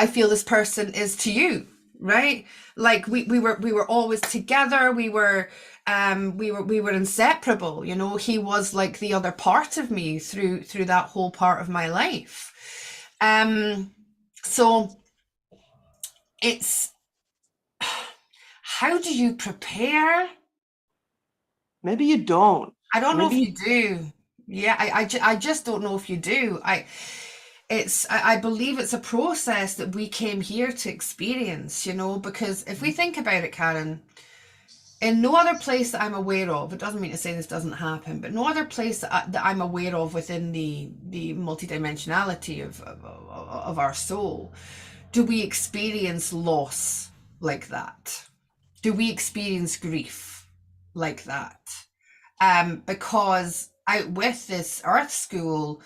I feel this person is to you, right? Like we were always together. We were inseparable. You know, he was like the other part of me through that whole part of my life. So it's, how do you prepare? Maybe you don't. I don't know if Maybe you do. Yeah, I just don't know if you do. I believe it's a process that we came here to experience, you know, because if we think about it, Karen, in no other place that I'm aware of, it doesn't mean to say this doesn't happen, but no other place that I'm aware of within the multidimensionality of our soul, do we experience loss like that? Do we experience grief like that? Because out with this earth school,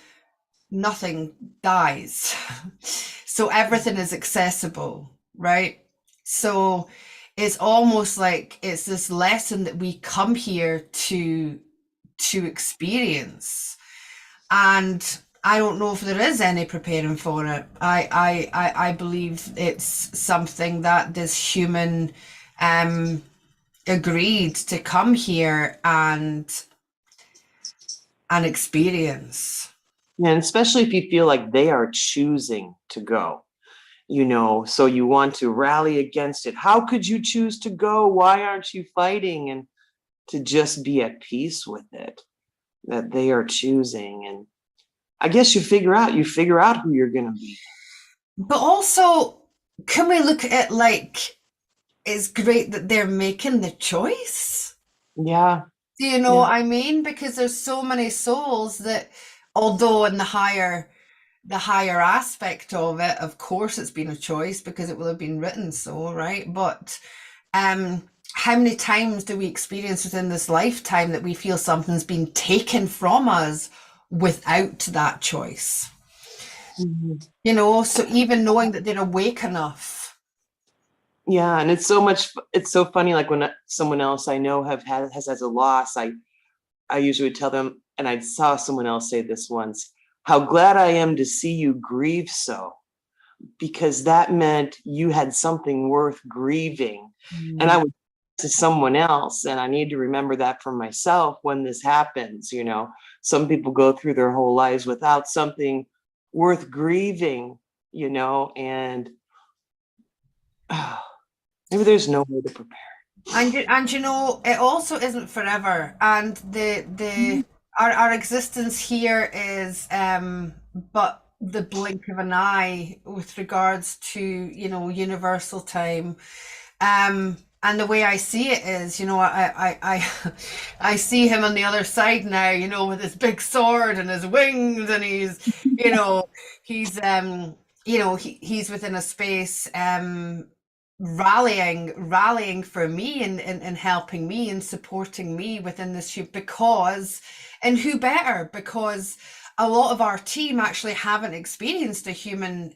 nothing dies. So everything is accessible, right? So it's almost like it's this lesson that we come here to experience. And I don't know if there is any preparing for it. I believe it's something that this human agreed to come here and experience. Yeah, and especially if you feel like they are choosing to go, you know, so you want to rally against it. How could you choose to go? Why aren't you fighting? And to just be at peace with it, that they are choosing. And I guess you figure out who you're going to be. But also, can we look at it like, it's great that they're making the choice? Yeah. Do you know what I mean? Because there's so many souls that, although in the higher aspect of it, of course it's been a choice because it will have been written so, right? But how many times do we experience within this lifetime that we feel something's been taken from us without that choice? Mm-hmm. You know, so even knowing that they're awake enough. Yeah, and it's so funny, like when someone else I know has a loss, I usually tell them, and I saw someone else say this once, how glad I am to see you grieve so, because that meant you had something worth grieving. And I would say to someone else, and I need to remember that for myself when this happens, you know, some people go through their whole lives without something worth grieving, you know, and maybe there's no way to prepare. And you know, it also isn't forever. And our existence here is but the blink of an eye with regards to, you know, universal time. And the way I see it is, you know, I see him on the other side now, you know, with his big sword and his wings, and he's, you know, he's within a space rallying for me and helping me and supporting me within this shoot, because, and who better, because a lot of our team actually haven't experienced a human,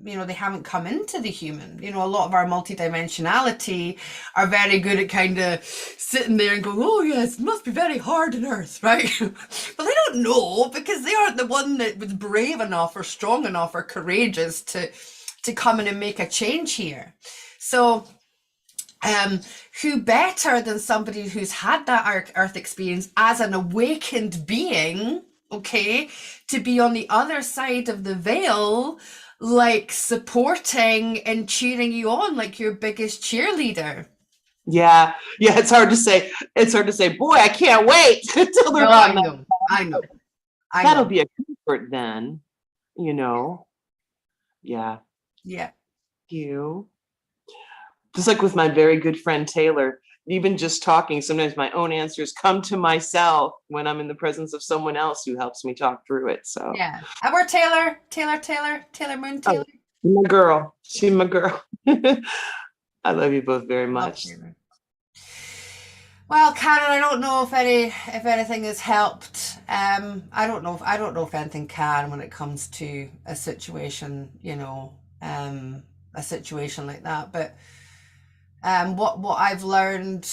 you know, they haven't come into the human. You know, a lot of our multidimensionality are very good at kind of sitting there and going, oh yes, it must be very hard on Earth, right? But they don't know, because they aren't the one that was brave enough or strong enough or courageous to come in and make a change here. So who better than somebody who's had that Earth experience as an awakened being, okay, to be on the other side of the veil, like supporting and cheering you on like your biggest cheerleader. Yeah, it's hard to say. Boy, I can't wait until they're gone. I know. That'll be a comfort then, you know. Yeah. Yeah. You. Just like with my very good friend Taylor, even just talking, sometimes my own answers come to myself when I'm in the presence of someone else who helps me talk through it. So Yeah. And we're Taylor Moon oh, Taylor. my girl. She's my girl. I love you both very Love much. Taylor. Well, Karen, I don't know if anything has helped. I don't know if anything can when it comes to a situation, a situation like that. But what I've learned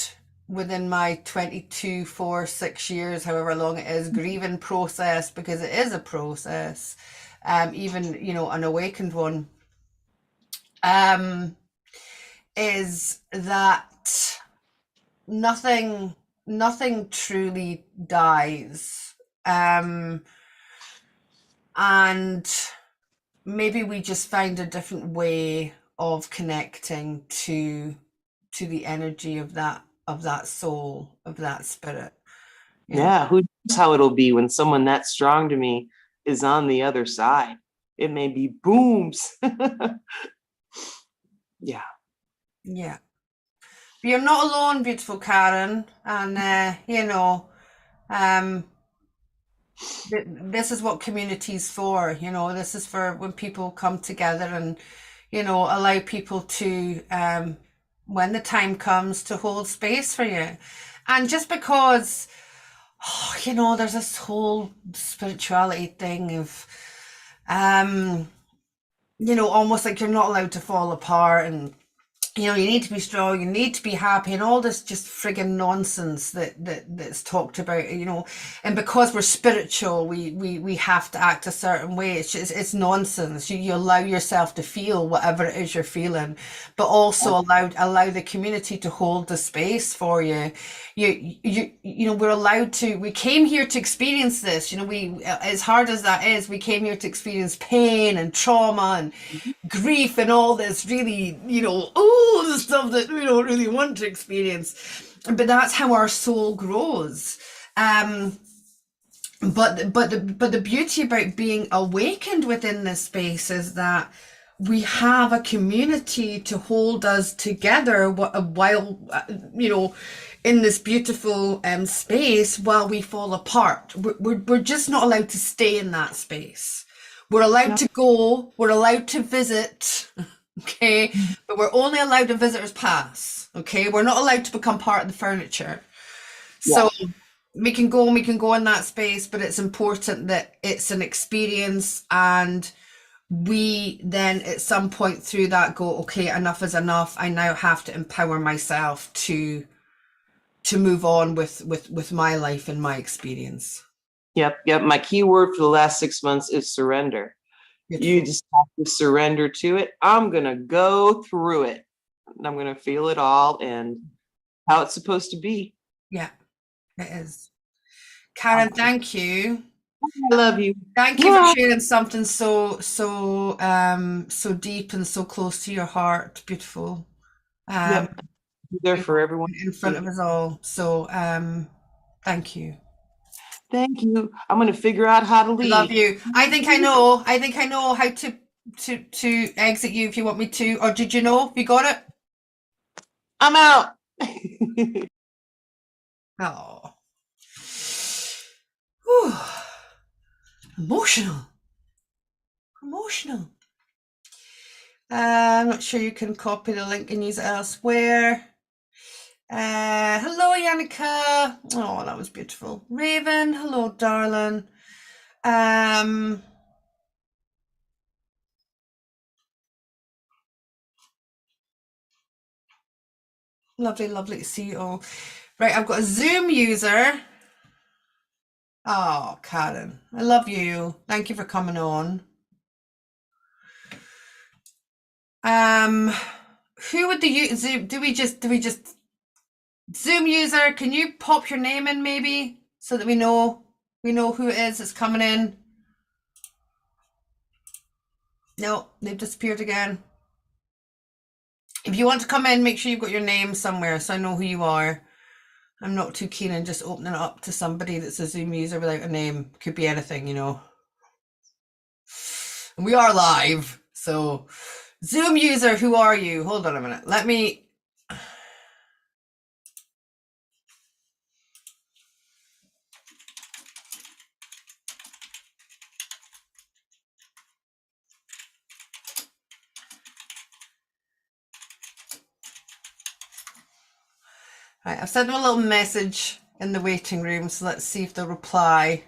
within my 22, 4, 6 years, however long it is, grieving process, because it is a process, even, an awakened one, is that nothing truly dies. And maybe we just find a different way of connecting to the energy of that soul, of that spirit. Yeah, who knows how it'll be when someone that strong to me is on the other side. It may be booms. Yeah. Yeah. But you're not alone, beautiful Karen. And, this is what community's for. This is for when people come together and, allow people to, when the time comes, to hold space for you. And just because, there's this whole spirituality thing of, almost like you're not allowed to fall apart, and you need to be strong, you need to be happy, and all this just friggin' nonsense that's talked about, and because we're spiritual, we have to act a certain way. It's nonsense. You allow yourself to feel whatever it is you're feeling, but also allow the community to hold the space for you. We're allowed to. We came here to experience this. We, as hard as that is, we came here to experience pain and trauma and grief and all this really, the stuff that we don't really want to experience. But that's how our soul grows. But the beauty about being awakened within this space is that we have a community to hold us together while, in this beautiful space, while we fall apart. We're just not allowed to stay in that space. We're allowed to go, we're allowed to visit, okay? But we're only allowed a visitor's pass, okay? We're not allowed to become part of the furniture. So we can go in that space, but it's important that it's an experience, and we then at some point through that go, okay, enough is enough. I now have to empower myself to move on with my life and my experience. Yep. My key word for the last 6 months is surrender. Beautiful. You just have to surrender to it. I'm going to go through it. And I'm going to feel it all and how it's supposed to be. Yeah, it is. Karen, thank you. I love you. Thank you for sharing something so deep and so close to your heart. Beautiful. Yep. There for everyone in front of us all. So thank you. Thank you. I'm going to figure out how to leave. I love you. I think I know how to exit you if you want me to. Or did you know? You got it? I'm out. Oh. Whew. Emotional. I'm not sure you can copy the link and use it elsewhere. Hello, Yannicka. Oh, that was beautiful. Raven, hello, darling. Lovely to see you all. Right, I've got a Zoom user. Oh, Karen, I love you. Thank you for coming on. Who would the Zoom? Do we just Zoom user? Can you pop your name in maybe so that we know who it is that's coming in? No, they've disappeared again. If you want to come in, make sure you've got your name somewhere so I know who you are. I'm not too keen on just opening it up to somebody that's a Zoom user without a name. Could be anything, And we are live, so Zoom user, who are you? Hold on a minute. Let me Right, I've sent them a little message in the waiting room, so let's see if they'll reply.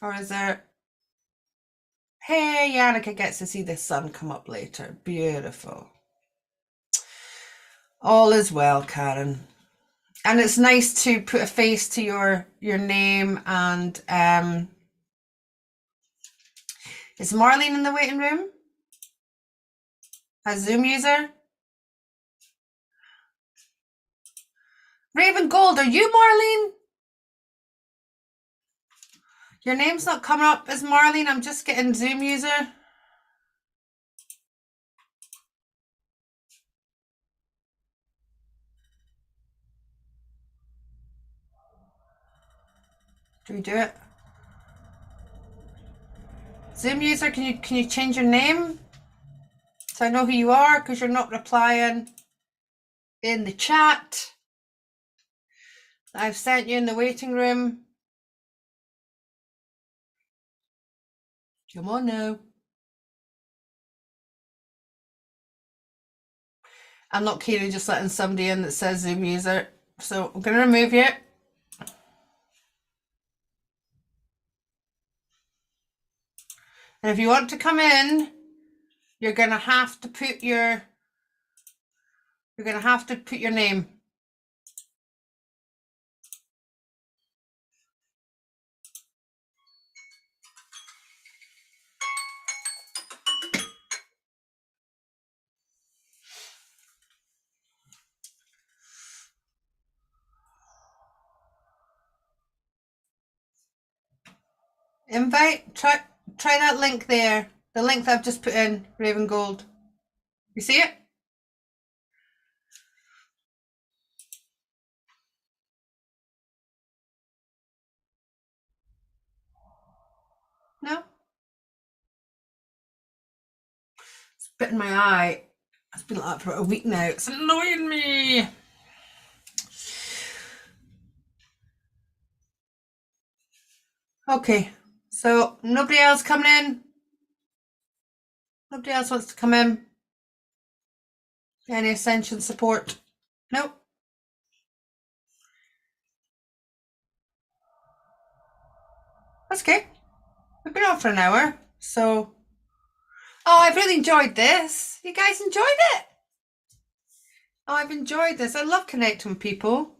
Or is there... Hey, Yannicka gets to see the sun come up later. Beautiful. All is well, Karen. And it's nice to put a face to your name. And is Marlene in the waiting room? A Zoom user? Raven Gold, are you Marlene? Your name's not coming up as Marlene. I'm just getting Zoom user. Do we do it? Zoom user, can you change your name so I know who you are, because you're not replying in the chat. I've sent you in the waiting room. Come on now. I'm not keen on just letting somebody in that says Zoom user, so I'm going to remove you. And if you want to come in, you're going to have to put your name. Invite, try that link there. The link that I've just put in, Raven Gold. You see it? No? It's bit in my eye. It's been like that for a week now. It's annoying me. Okay, so nobody else coming in? Nobody else wants to come in? Any Ascension support? Nope. That's okay. We've been on for an hour, so... Oh, I've really enjoyed this. You guys enjoyed it? Oh, I've enjoyed this. I love connecting with people.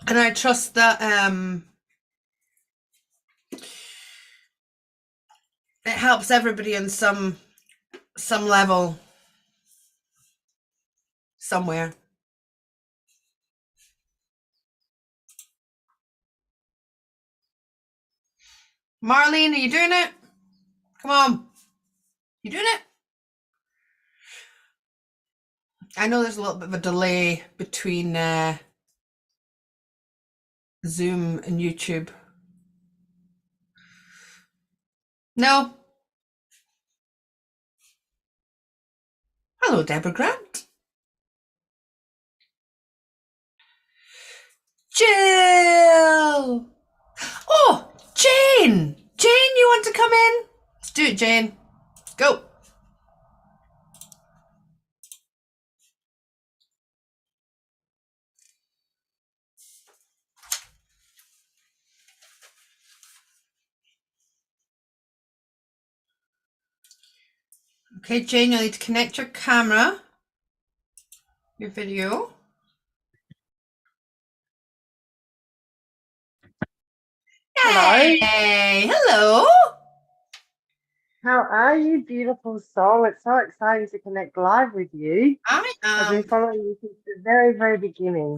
And I trust that it helps everybody on some level somewhere. Marlene, are you doing it? Come on. You doing it? I know there's a little bit of a delay between Zoom and YouTube. No? Hello, Deborah Grant. Jill! Oh, Jane! Jane, you want to come in? Let's do it, Jane. Let's go. Okay, Jane, you'll need to connect your camera, your video. Hello. Hey, hello. How are you, beautiful soul? It's so exciting to connect live with you. I I've been am. following you since the very, very beginning.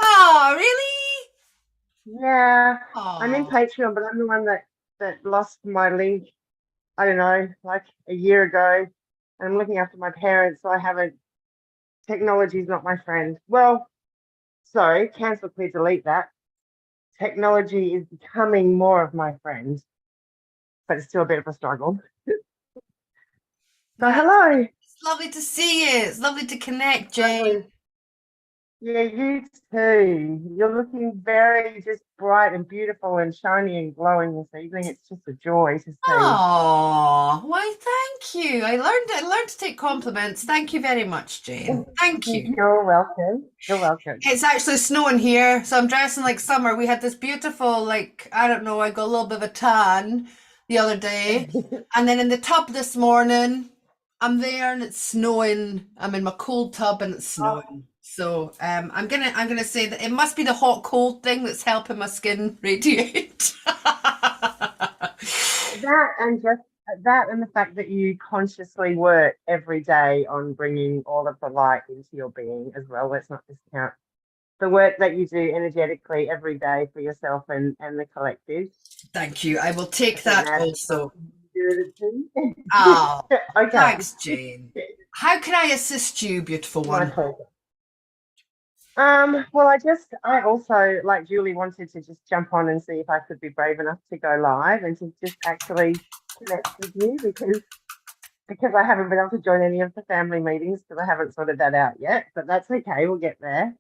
Oh, really? Yeah, I'm in Oh, Patreon, but I'm the one that lost my link, I don't know, like a year ago. I'm looking after my parents, so I haven't, technology is not my friend. Well, sorry, cancel, please delete that. Technology is becoming more of my friend, but it's still a bit of a struggle. So yeah. hello. It's lovely to see you. It's lovely to connect, Jane. Lovely. Yeah, you too. You're looking very just bright and beautiful and shiny and glowing this evening. It's just a joy to see. Oh, why, thank you. I learned to take compliments. Thank you very much, Jane. Thank you. You're welcome. You're welcome. It's actually snowing here, so I'm dressing like summer. We had this beautiful, like, I don't know, I got a little bit of a tan the other day. And then in the tub this morning, I'm there and it's snowing. I'm in my cold tub and it's snowing. So I'm gonna say that it must be the hot cold thing that's helping my skin radiate. That and the fact that you consciously work every day on bringing all of the light into your being as well. Let's not discount the work that you do energetically every day for yourself and the collective. Thank you. I will take I think that that's also. good. Oh, Okay. thanks, Jane. How can I assist you, beautiful My one? pleasure. Well, I also, like Julie, wanted to just jump on and see if I could be brave enough to go live and to just actually connect with you because I haven't been able to join any of the family meetings because I haven't sorted that out yet, but that's okay, we'll get there.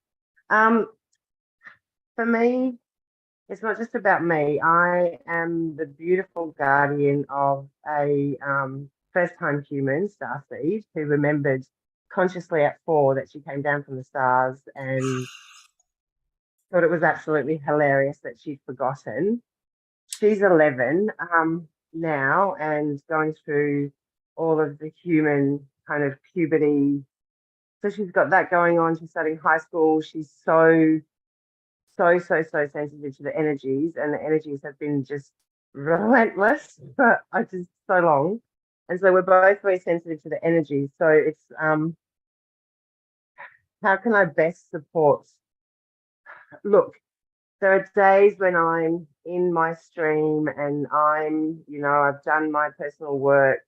For me, it's not just about me. I am the beautiful guardian of a first-time human, starseed, who remembered consciously at 4 that she came down from the stars and thought it was absolutely hilarious that she'd forgotten. She's 11 now and going through all of the human kind of puberty. So she's got that going on. She's starting high school. She's so sensitive to the energies, and the energies have been just relentless for just so long. And so we're both very sensitive to the energies. So it's how can I best support? Look, there are days when I'm in my stream and I've done my personal work,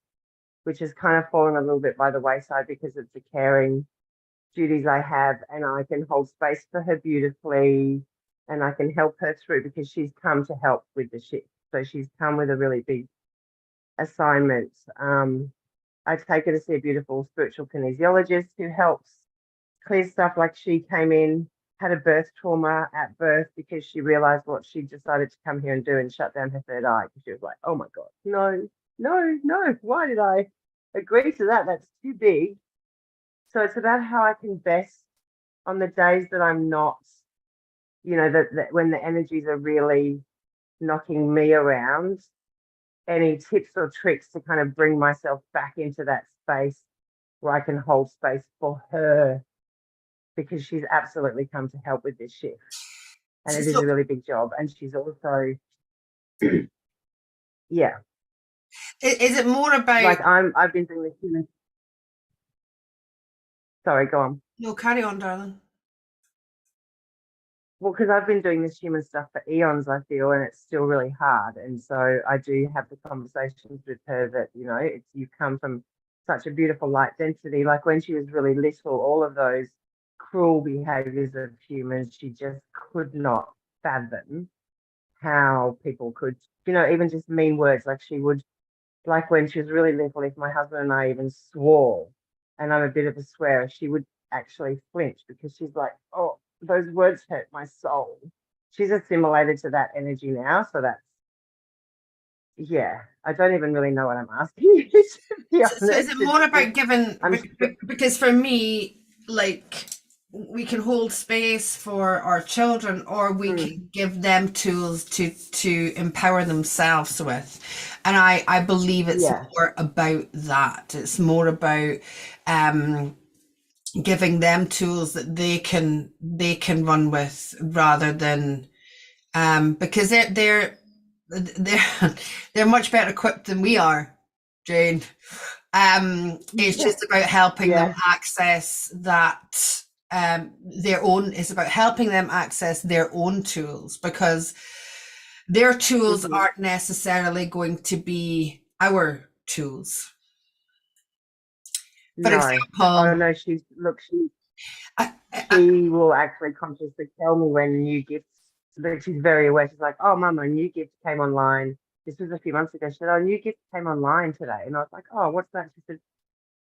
which has kind of fallen a little bit by the wayside because of the caring duties I have, and I can hold space for her beautifully and I can help her through because she's come to help with the shift. So she's come with a really big assignment. I take her to see a beautiful spiritual kinesiologist who helps clear stuff, like she came in, had a birth trauma at birth because she realized what she decided to come here and do and shut down her third eye because she was like, oh my God, no, why did I agree to that? That's too big. So it's about how I can best, on the days that I'm not, that when the energies are really knocking me around, any tips or tricks to kind of bring myself back into that space where I can hold space for her, because she's absolutely come to help with this shift. And it is a really big job. And she's also, yeah. Is it more about, like I've been doing this human. Sorry, go on. no, carry on, darling. Well, because I've been doing this human stuff for eons, I feel, and it's still really hard. And so I do have the conversations with her that, you come from such a beautiful light density. Like when she was really little, all of those cruel behaviors of humans, she just could not fathom how people could, even just mean words. Like she would, like when she was really little, if my husband and I even swore, and I'm a bit of a swearer, she would actually flinch because she's like, oh, those words hurt my soul. She's assimilated to that energy now. So that's, yeah, I don't even really know what I'm asking you, to be honest. So is it more about giving, because for me, like, we can hold space for our children, or we can give them tools to empower themselves with. And I believe it's more about that. It's more about giving them tools that they can run with, rather than because they're much better equipped than we are, Jane. It's just about helping them access that it's about helping them access their own tools, because their tools aren't necessarily going to be our tools. For example, she will actually consciously tell me when new gifts, that she's very aware. She's like, oh, Mum, a new gift came online. This was a few months ago. She said, oh, a new gift came online today. And I was like, oh, what's that? She said,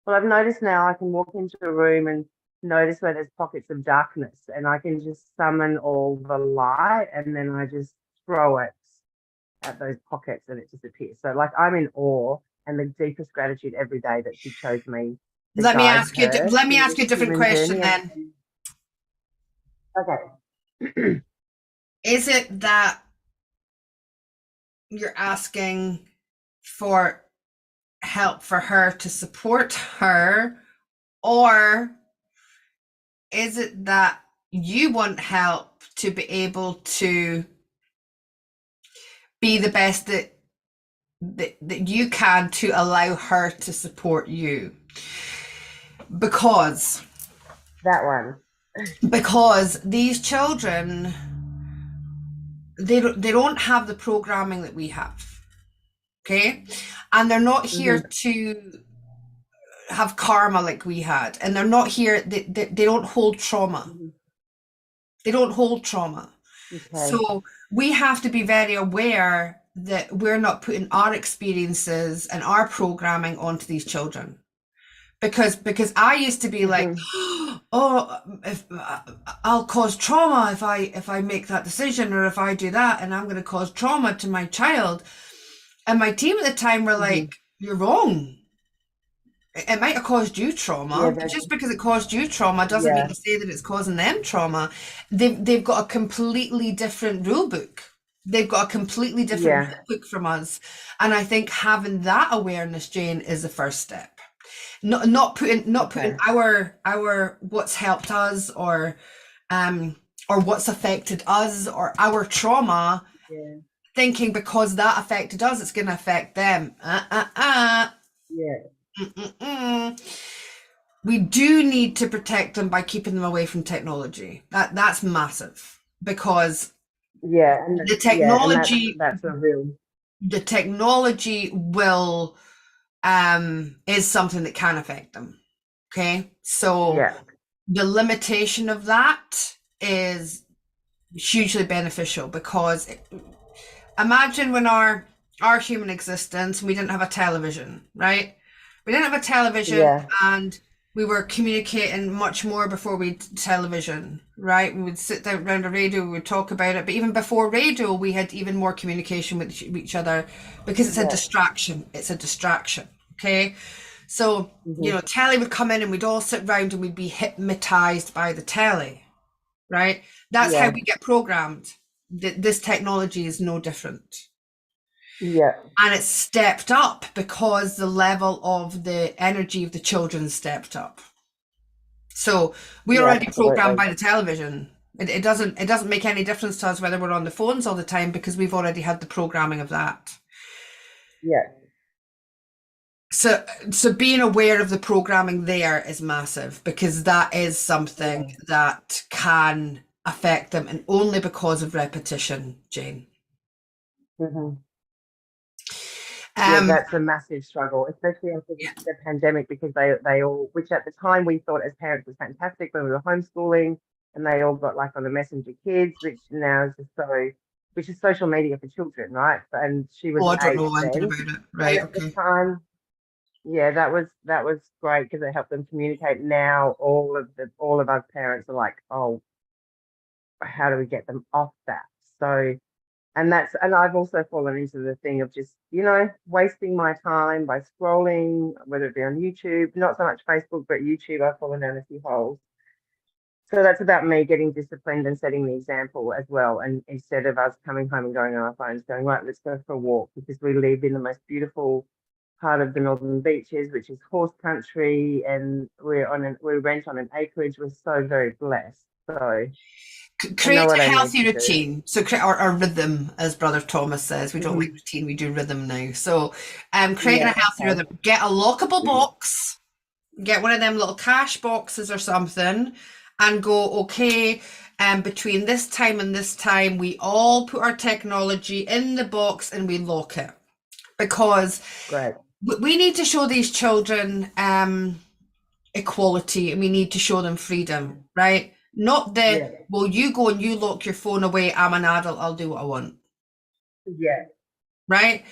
well, I've noticed now I can walk into a room and notice where there's pockets of darkness, and I can just summon all the light, and then I just throw it at those pockets and it disappears. So like I'm in awe and the deepest gratitude every day that she chose me to Let me guide ask you. her Let me through ask you a this different human question journey. then. Okay. Is it that you're asking for help for her to support her, or is it that you want help to be able to be the best that you can to allow her to support you? Because these children, they don't have the programming that we have, okay, and they're not here to have karma like we had, and they're not here, they don't hold trauma. They don't hold trauma. So we have to be very aware that we're not putting our experiences and our programming onto these children, because I used to be like, oh, if I'll cause trauma if I make that decision, or if I do that, and I'm going to cause trauma to my child. And my team at the time were like, you're wrong. It might have caused you trauma, but just because it caused you trauma doesn't mean to say that it's causing them trauma. They've got a completely different rule book. They've got a completely different rule book from us. And I think having that awareness, Jane, is the first step. Not putting our what's helped us, or what's affected us, or our trauma, thinking because that affected us, it's going to affect them. We do need to protect them by keeping them away from technology. That's massive, because the technology, that's a real, the technology will is something that can affect them. Okay, so the limitation of that is hugely beneficial, because imagine when our human existence, we didn't have a television, right? We didn't have a television, and we were communicating much more before we television, right? We would sit down around a radio, we would talk about it. But even before radio, we had even more communication with each other, because it's a distraction. It's a distraction, okay? So, you know, telly would come in and we'd all sit around and we'd be hypnotized by the telly, right? That's how we get programmed. This technology is no different. And it's stepped up because the level of the energy of the children stepped up. So we're already programmed by the television. It doesn't make any difference to us whether we're on the phones all the time, because we've already had the programming of that. So being aware of the programming there is massive, because that is something that can affect them, and only because of repetition, Jane. That's a massive struggle, especially after the pandemic, because they all, which at the time we thought as parents was fantastic when we were homeschooling, and they all got like on the Messenger Kids, which now is just which is social media for children, right? And she was I don't 8 know anything then. about it. Right, and at the time, that was great, because it helped them communicate. Now all of us parents are like, oh, how do we get them off that? So, and I've also fallen into the thing of just, you know, wasting my time by scrolling, whether it be on YouTube, not so much Facebook, but YouTube. I've fallen down a few holes. So that's about me getting disciplined and setting the example as well. And instead of us coming home and going on our phones, going, right, let's go for a walk, because we live in the most beautiful part of the Northern Beaches, which is horse country, and we rent on an acreage. We're so very blessed. So create a healthy routine. So or rhythm, as Brother Thomas says. We don't like routine, we do rhythm now. So creating a healthy rhythm. Get a lockable box, get one of them little cash boxes or something, and go, okay, between this time and this time, we all put our technology in the box and we lock it. Because we need to show these children equality, and we need to show them freedom, right? Not well, you go and you lock your phone away, I'm an adult, I'll do what I want. Right?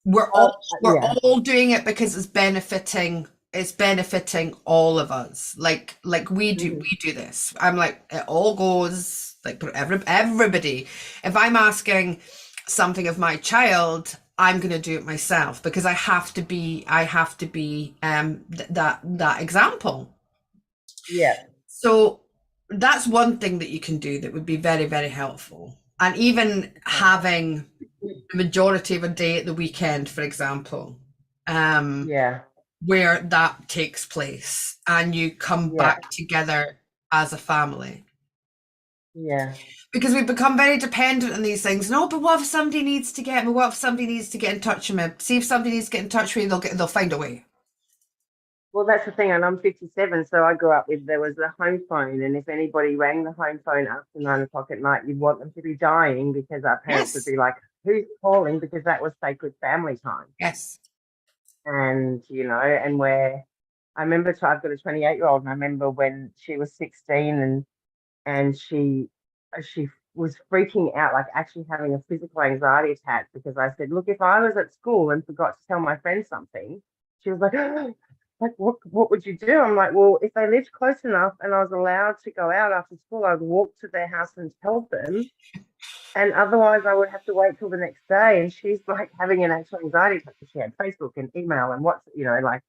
We're all doing it because it's benefiting it's benefiting all of us. Like we do this. I'm like, it all goes like for everybody. If I'm asking something of my child, I'm going to do it myself because I have to be that example. Yeah. So that's one thing that you can do that would be very, very helpful. And even having the majority of a day at the weekend, for example, Yeah. where that takes place and you come Yeah. back together as a family. Yeah. Because we become very dependent on these things. No, but what if somebody needs to get me? What if somebody needs to get in touch with me? See if somebody needs to get in touch with you, they'll find a way. Well, that's the thing, and I'm 57, so I grew up with, there was the home phone, and if anybody rang the home phone after 9 o'clock at night, you'd want them to be dying because our parents would Yes. be like, who's calling? Because that was sacred family time. Yes. And, you know, and where I remember, I've got a 28-year-old, and I remember when she was 16 and she was freaking out, like actually having a physical anxiety attack because I said, look, if I was at school and forgot to tell my friend something, she was like, like, what would you do? I'm like, well, if they lived close enough and I was allowed to go out after school, I'd walk to their house and tell them. And otherwise I would have to wait till the next day. And she's like having an actual anxiety attack. She had Facebook and email and what's, you know, like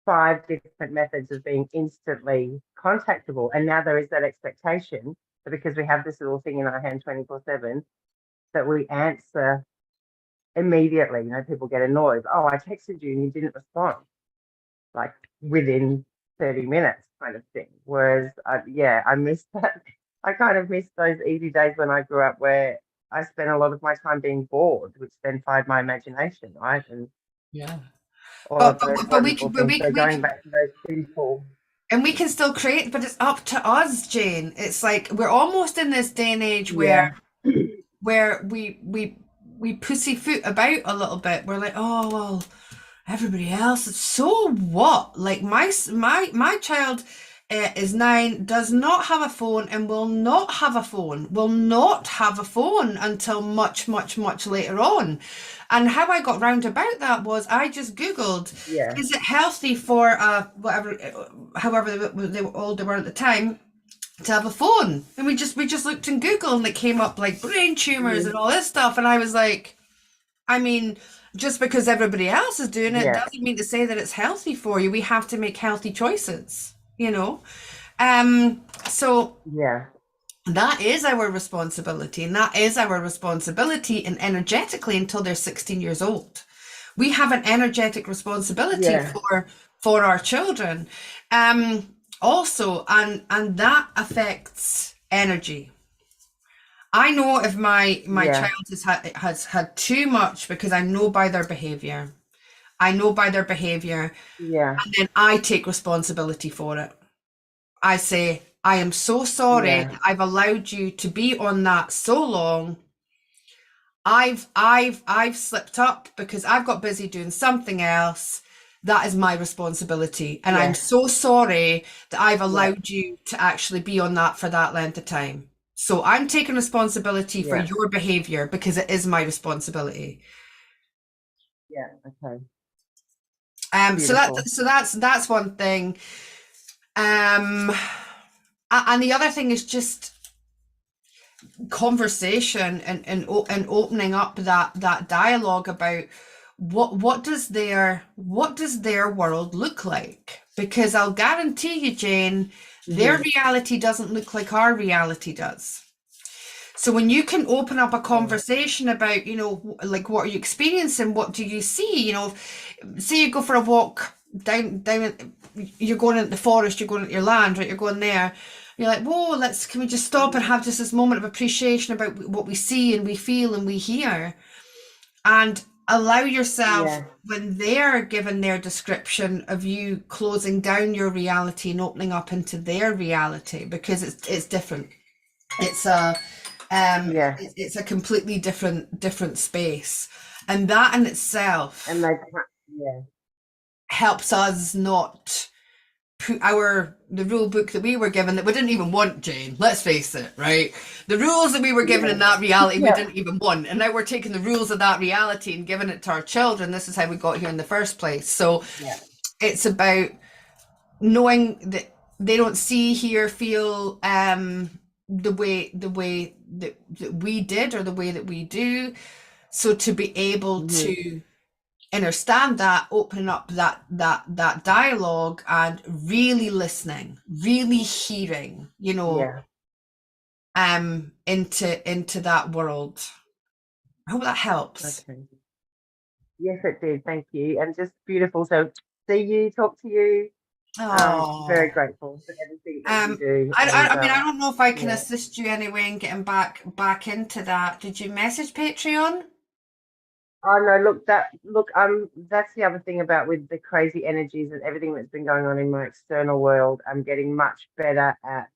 5 different methods of being instantly contactable. And now there is that expectation that because we have this little thing in our hand 24/7, that we answer immediately. You know, people get annoyed. Oh, I texted you and you didn't respond. Like within 30 minutes kind of thing. Whereas, I missed that. I kind of missed those easy days when I grew up where I spent a lot of my time being bored, which then fired my imagination, right? And Yeah. all But of those we wonderful can things. So going back to those people. and we can still create, but it's up to us, Jane. It's like we're almost in this day and age where we pussyfoot about a little bit. We're like, oh well, everybody else. So what? Like my child is 9, does not have a phone, and will not have a phone. Will not have a phone until much, much, much later on. And how I got round about that was I just Googled, is it healthy for whatever, however old they were at the time, to have a phone? And we just looked in Google and it came up like brain tumors and all this stuff. And I was like, I mean, just because everybody else is doing it doesn't mean to say that it's healthy for you. We have to make healthy choices, you know? So that is our responsibility, and that is our responsibility and energetically until they're 16 years old. We have an energetic responsibility for our children. Also, and that affects energy. I know if my child has had too much, because I know by their behavior. And then I take responsibility for it. I say, I am so sorry that I've allowed you to be on that so long. I've slipped up because I've got busy doing something else. That is my responsibility. And I'm so sorry that I've allowed you to actually be on that for that length of time. So I'm taking responsibility for your behavior because it is my responsibility. Yeah, okay. So that's one thing. And the other thing is just conversation and opening up that dialogue about what does their world look like? Because I'll guarantee you, Jane, their reality doesn't look like our reality does. So when you can open up a conversation about, you know, like, what are you experiencing? What do you see? You know, say you go for a walk down, you're going into the forest, you're going into your land, right? You're going there. You're like, whoa, can we just stop and have just this moment of appreciation about what we see and we feel and we hear, and allow yourself, when they're given their description of you, closing down your reality and opening up into their reality, because it's different. It's a completely different space, and that in itself helps us not put the rule book that we were given, that we didn't even want, Jane, let's face it, right? The rules that we were given in that reality we didn't even want, and now we're taking the rules of that reality and giving it to our children. This is how we got here in the first place. So it's about knowing that they don't see, hear, feel the way that we did, or the way that we do. So to be able Mhm. to understand that, opening up that dialogue, and really listening, really hearing, Yeah. into that world. I hope that helps. Okay. Yes, it did. Thank you. And just beautiful. So see you, talk to you. Very Oh, grateful for everything that you do. I mean, I don't know if I can Yeah. assist you anyway in getting back into that. Did you message Patreon? Oh no, look, that's the other thing about with the crazy energies and everything that's been going on in my external world. I'm getting much better at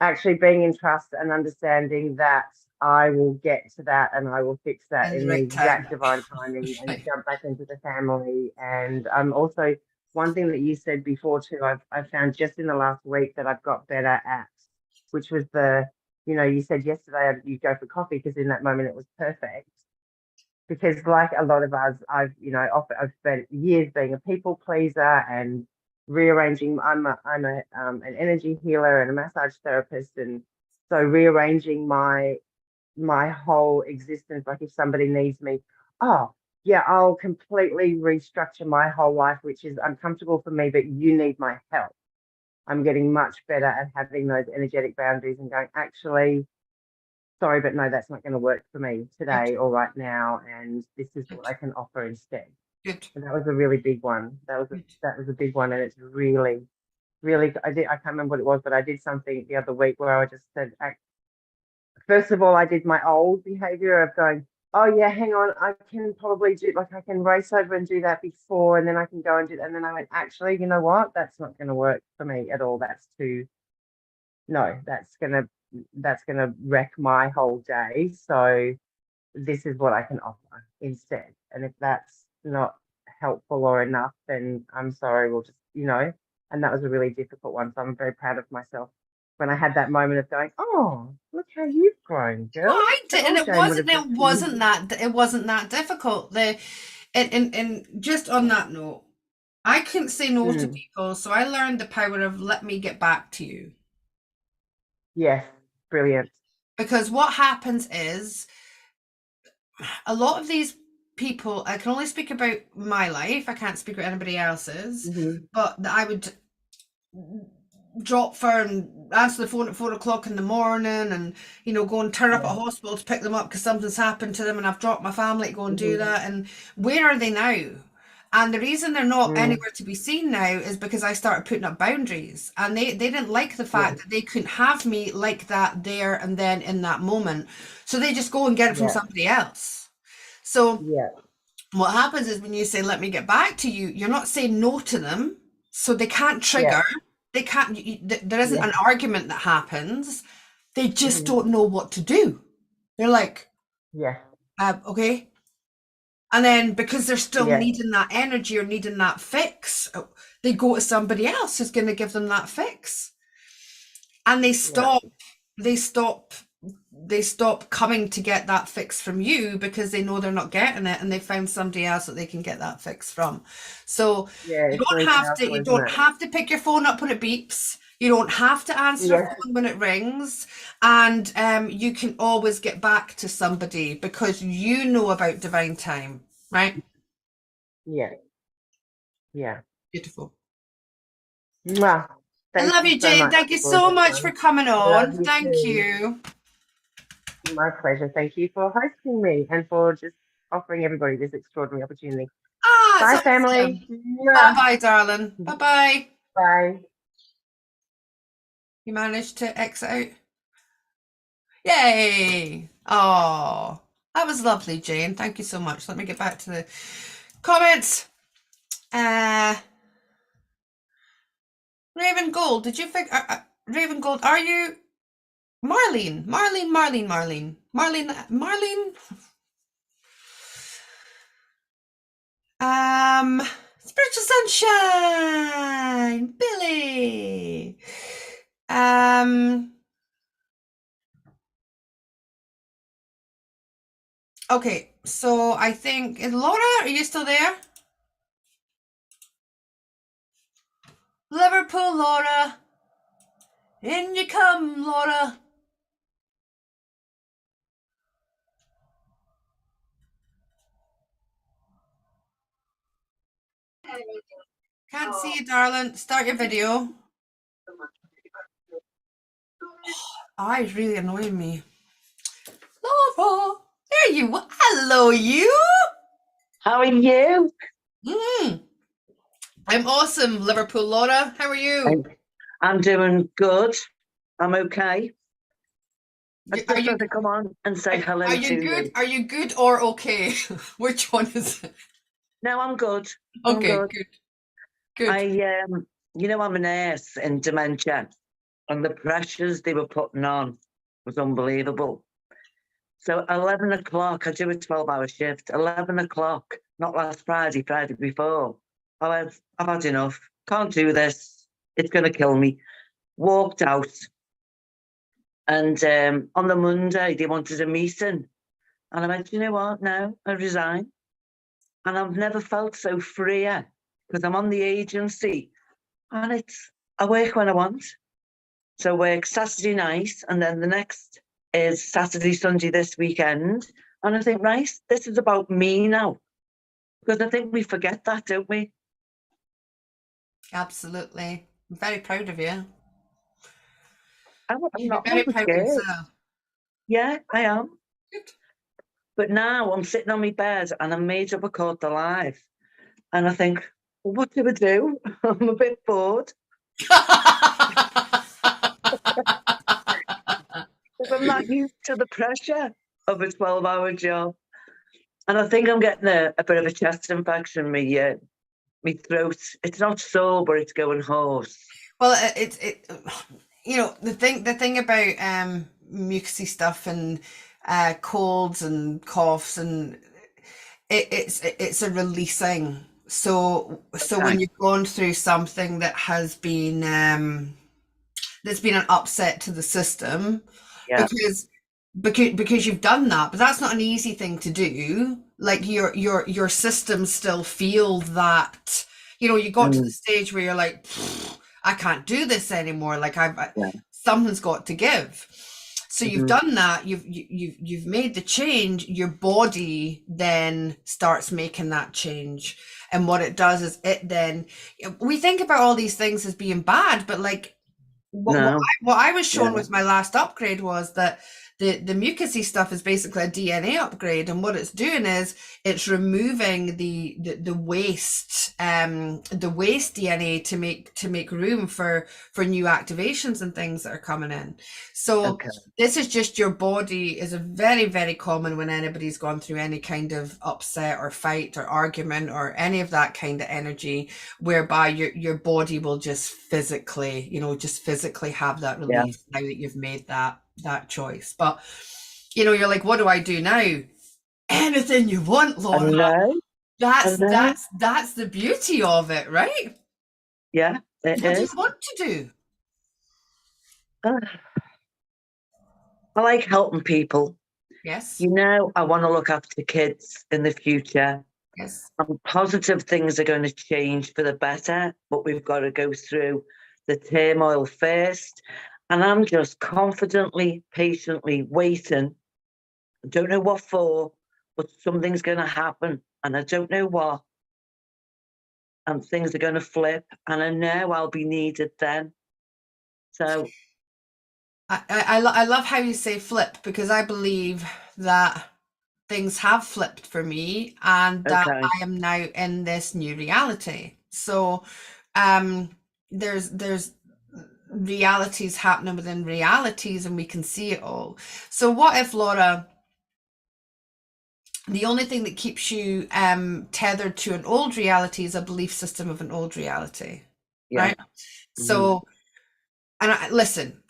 actually being in trust and understanding that I will get to that and I will fix that In the in the right time. exact divine timing and Right. jump back into the family. And also one thing that you said before too, I've found just in the last week that I've got better at, which was you said yesterday you go for coffee because in that moment it was perfect. Because like a lot of us, I've spent years being a people pleaser and rearranging. I'm an energy healer and a massage therapist, and so rearranging my whole existence. Like if somebody needs me, oh yeah, I'll completely restructure my whole life, which is uncomfortable for me, but you need my help. I'm getting much better at having those energetic boundaries and going, actually, sorry, but no, that's not going to work for me Good, today or right now, and this is what good, I can offer instead. good, And that was a really big one. good. That was a big one, and it's really, really. I can't remember what it was, but I did something the other week where I just said, first of all, I did my old behavior of going, oh yeah, hang on, I can probably do, like I can race over and do that before, and then I can go and do that. And then I went, actually, you know what? That's not going to work for me at all. That's too, no, that's gonna wreck my whole day. So this is what I can offer instead. And if that's not helpful or enough, then I'm sorry, we'll just, and that was a really difficult one. So I'm very proud of myself when I had that moment of going, oh, look how you've grown, No, girl. I The did, and old Jane would have just, it wasn't that difficult. And just on that note, I couldn't say no to Mm, people, so I learned the power of let me get back to you. yes, brilliant. Because what happens is a lot of these people, I can only speak about my life, I can't speak about anybody else's, Hmm. but that I would drop for and answer the phone at 4 o'clock in the morning, and go and turn up at Yeah. a hospital to pick them up because something's happened to them, and I've dropped my family to go and do Hmm. that. And where are they now? And the reason they're not Mm, anywhere to be seen now is because I started putting up boundaries, and they didn't like the yeah, fact that they couldn't have me like that there and then in that moment, so they just go and get it from yeah, somebody else. So yeah, what happens is when you say let me get back to you, you're not saying no to them, so they can't yeah, trigger, they can't, there isn't yeah. an argument that happens, they just Hmm. don't know what to do. They're like, Yeah, okay. And then because they're still yeah, needing that energy or needing that fix, they go to somebody else who's going to give them that fix, and yeah, they stop they stop coming to get that fix from you because they know they're not getting it, and they found somebody else that they can get that fix from. So yeah. you It's don't really have to powerful, isn't it? pick your phone up when it beeps. You don't have to answer a Yeah, phone when it rings, and you can always get back to somebody because you know about divine time, right? yeah, yeah. Beautiful. Mwah. I Thank love you you, so Jane. much, Thank you for so this much for one. coming Love on. you Thank too. you. My pleasure. Thank you for hosting me and for just offering everybody this extraordinary opportunity. Ah, it's Bye, family. awesome. Bye Mwah. bye, darling. Bye bye. Bye. You managed to exit out? Yay! Oh, that was lovely, Jane. Thank you so much. Let me get back to the comments. Raven Gold, did you figure? Raven Gold, are you Marlene? Marlene. Spiritual Sunshine, Billy. Okay, so I think, Laura, are you still there? Liverpool, Laura. In you come, Laura. Can't see you, darling. Start your video. Eyes really annoying me. Laura, there you are. Hello, you. How are you? I'm awesome, Liverpool Laura. How are you? I'm doing good. I'm okay. I Are just you had to come on and say hello are to you good? you. Are you good or okay? Which one is it? No, I'm good. I'm Okay, good. good. Good. I'm a nurse in dementia, and the pressures they were putting on was unbelievable. So 11 o'clock, I do a 12-hour shift. 11 o'clock, not last Friday, Friday before. I went, I've had enough. Can't do this. It's going to kill me. Walked out. And on the Monday, they wanted a meeting. And I went, you know what? No, I resign. And I've never felt so freer because I'm on the agency and I work when I want. So I work Saturday night and then the next is Saturday, Sunday this weekend. And I think, right, this is about me now. Because I think we forget that, don't we? Absolutely. I'm very proud of you. I'm You should be not very I'm proud of scared. yourself. Yeah, I am. Good. But now I'm sitting on my bed and I'm made up a called alive. And I think, well, what do I do? I'm a bit bored. Because I'm not used to the pressure of a 12-hour job. And I think I'm getting a bit of a chest infection. My throat, it's not sore, but it's going hoarse. Well, the thing about mucusy stuff and colds and coughs and it's a releasing. So Okay. when you've gone through something that has been that's been an upset to the system, Yeah. because you've done that, but that's not an easy thing to do. Like your systems still feel that, you got to the stage where you're like, I can't do this anymore. Like something's got to give. So you've done that. You've made the change. Your body then starts making that change, and what it does is we think about all these things as being bad, but like what I was shown with my last upgrade was that the mucusy stuff is basically a DNA upgrade, and what it's doing is it's removing the waste DNA to make room for new activations and things that are coming in. So this is just your body is a very, very common when anybody's gone through any kind of upset or fight or argument or any of that kind of energy, whereby your body will just physically have that release now that you've made that choice. But you're like, what do I do now? Anything you want, Laura. That's the beauty of it, right? Yeah, it what is. do you want to do? I like helping people. Yes. I want to look after kids in the future. Yes. And positive things are going to change for the better, but we've got to go through the turmoil first. And I'm just confidently, patiently waiting. I don't know what for, but something's going to happen. And I don't know what. And things are going to flip. And I know I'll be needed then. So I love how you say flip, because I believe that things have flipped for me, and that I am now in this new reality. So there's realities happening within realities, and we can see it all. So what if, Laura, the only thing that keeps you tethered to an old reality is a belief system of an old reality, right? So, and listen,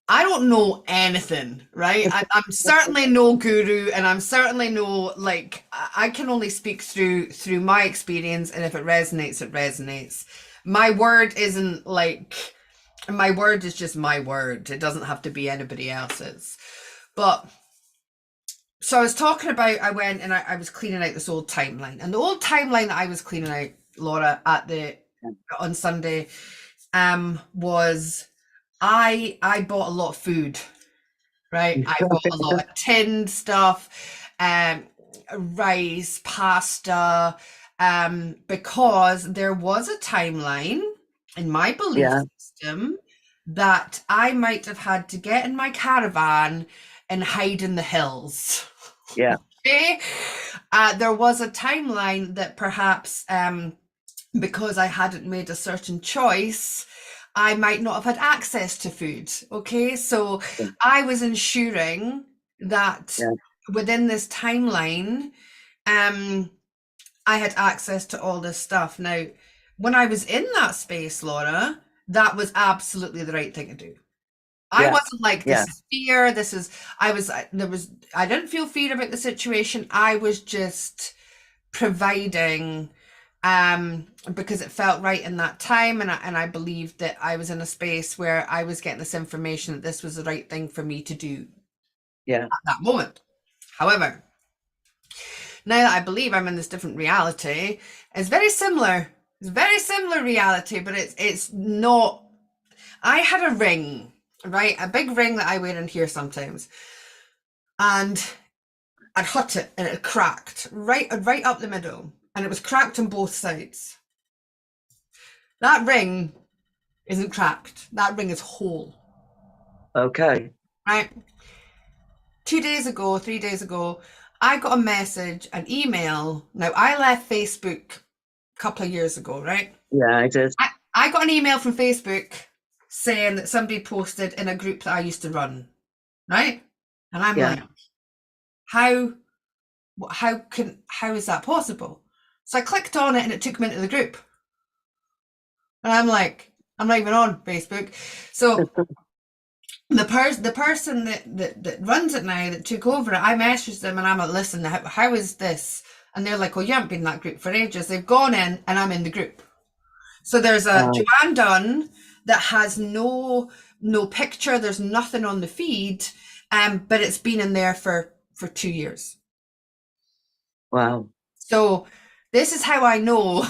I don't know anything, right? I'm certainly no guru, and I'm certainly no, like, I can only speak through my experience, and if it resonates, it resonates. My word isn't like, my word is just my word. It doesn't have to be anybody else's. But so I was talking about, I went and I was cleaning out this old timeline, and the old timeline that I was cleaning out, Laura, at the on Sunday was I bought a lot of food, right? I bought a lot of tinned stuff, rice, pasta, because there was a timeline in my belief Yeah. system that I might have had to get in my caravan and hide in the hills. Yeah. Okay? There was a timeline that perhaps because I hadn't made a certain choice, I might not have had access to food. Okay, so Yeah. I was ensuring that Yeah. within this timeline, I had access to all this stuff. Now, when I was in that space, Laura, that was absolutely the right thing to do. I Yeah. wasn't like, this Yeah. is fear, this is, I didn't feel fear about the situation. I was just providing, because it felt right in that time. And I believed that I was in a space where I was getting this information that this was the right thing for me to do Yeah. at that moment. However, now that I believe I'm in this different reality, it's very similar. It's very similar reality, but it's not. I had a ring, right? A big ring that I wear in here sometimes. And I'd hit it and it cracked right up the middle. And it was cracked on both sides. That ring isn't cracked. That ring is whole. Okay. Right? 2 days ago, 3 days ago, I got a message, an email. Now, I left Facebook a couple of years ago, right? Yeah, I did. I got an email from Facebook saying that somebody posted in a group that I used to run, right? And I'm Yeah. like, how is that possible? So I clicked on it and it took me into the group. And I'm like, I'm not even on Facebook. So the person that runs it now, that took over it, I messaged them and I'm like, listen, how is this? And they're like, well, you haven't been in that group for ages. They've gone in and I'm in the group. So there's a Joanne Dunn that has no picture. There's nothing on the feed, but it's been in there for 2 years. Wow. So this is how I know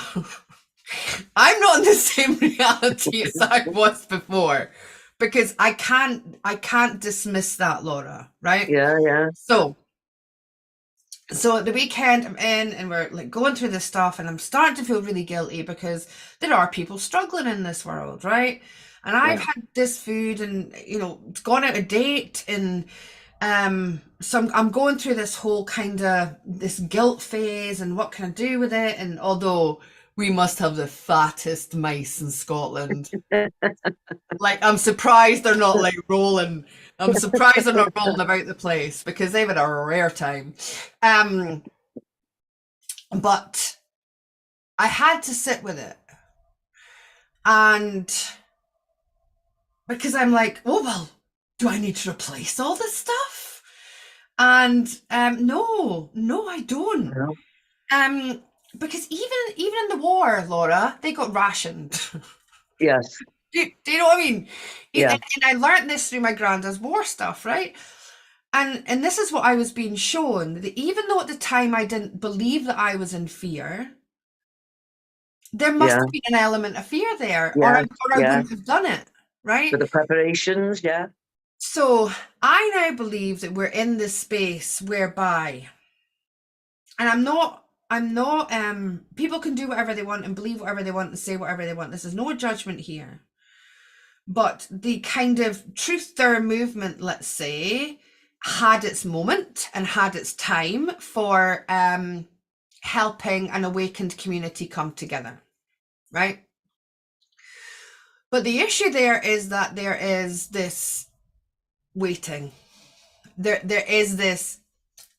I'm not in the same reality as I was before, because I can't dismiss that, Laura, right? Yeah, yeah. So at the weekend I'm in and we're like going through this stuff and I'm starting to feel really guilty because there are people struggling in this world, right? And I've had this food and, you know, it's gone out of date, and so I'm going through this whole kind of this guilt phase and what can I do with it? And although we must have the fattest mice in Scotland, like I'm surprised they're not like rolling. I'm surprised they're not rolling about the place because they've had a rare time. But I had to sit with it, and because I'm like, oh well, do I need to replace all this stuff? And no, I don't. No. Because even in the war, Laura, they got rationed. Yes. Do you know what I mean? Yeah. And I learned this through my granddad's war stuff, right? And this is what I was being shown, that even though at the time I didn't believe that I was in fear, there must have been an element of fear there, or I wouldn't have done it, right? For the preparations, yeah. So I now believe that we're in this space whereby, and I'm not, people can do whatever they want and believe whatever they want and say whatever they want. This is no judgment here. But the kind of truth-teller movement, let's say, had its moment and had its time for helping an awakened community come together, right? But the issue there is that there is this waiting. There is this,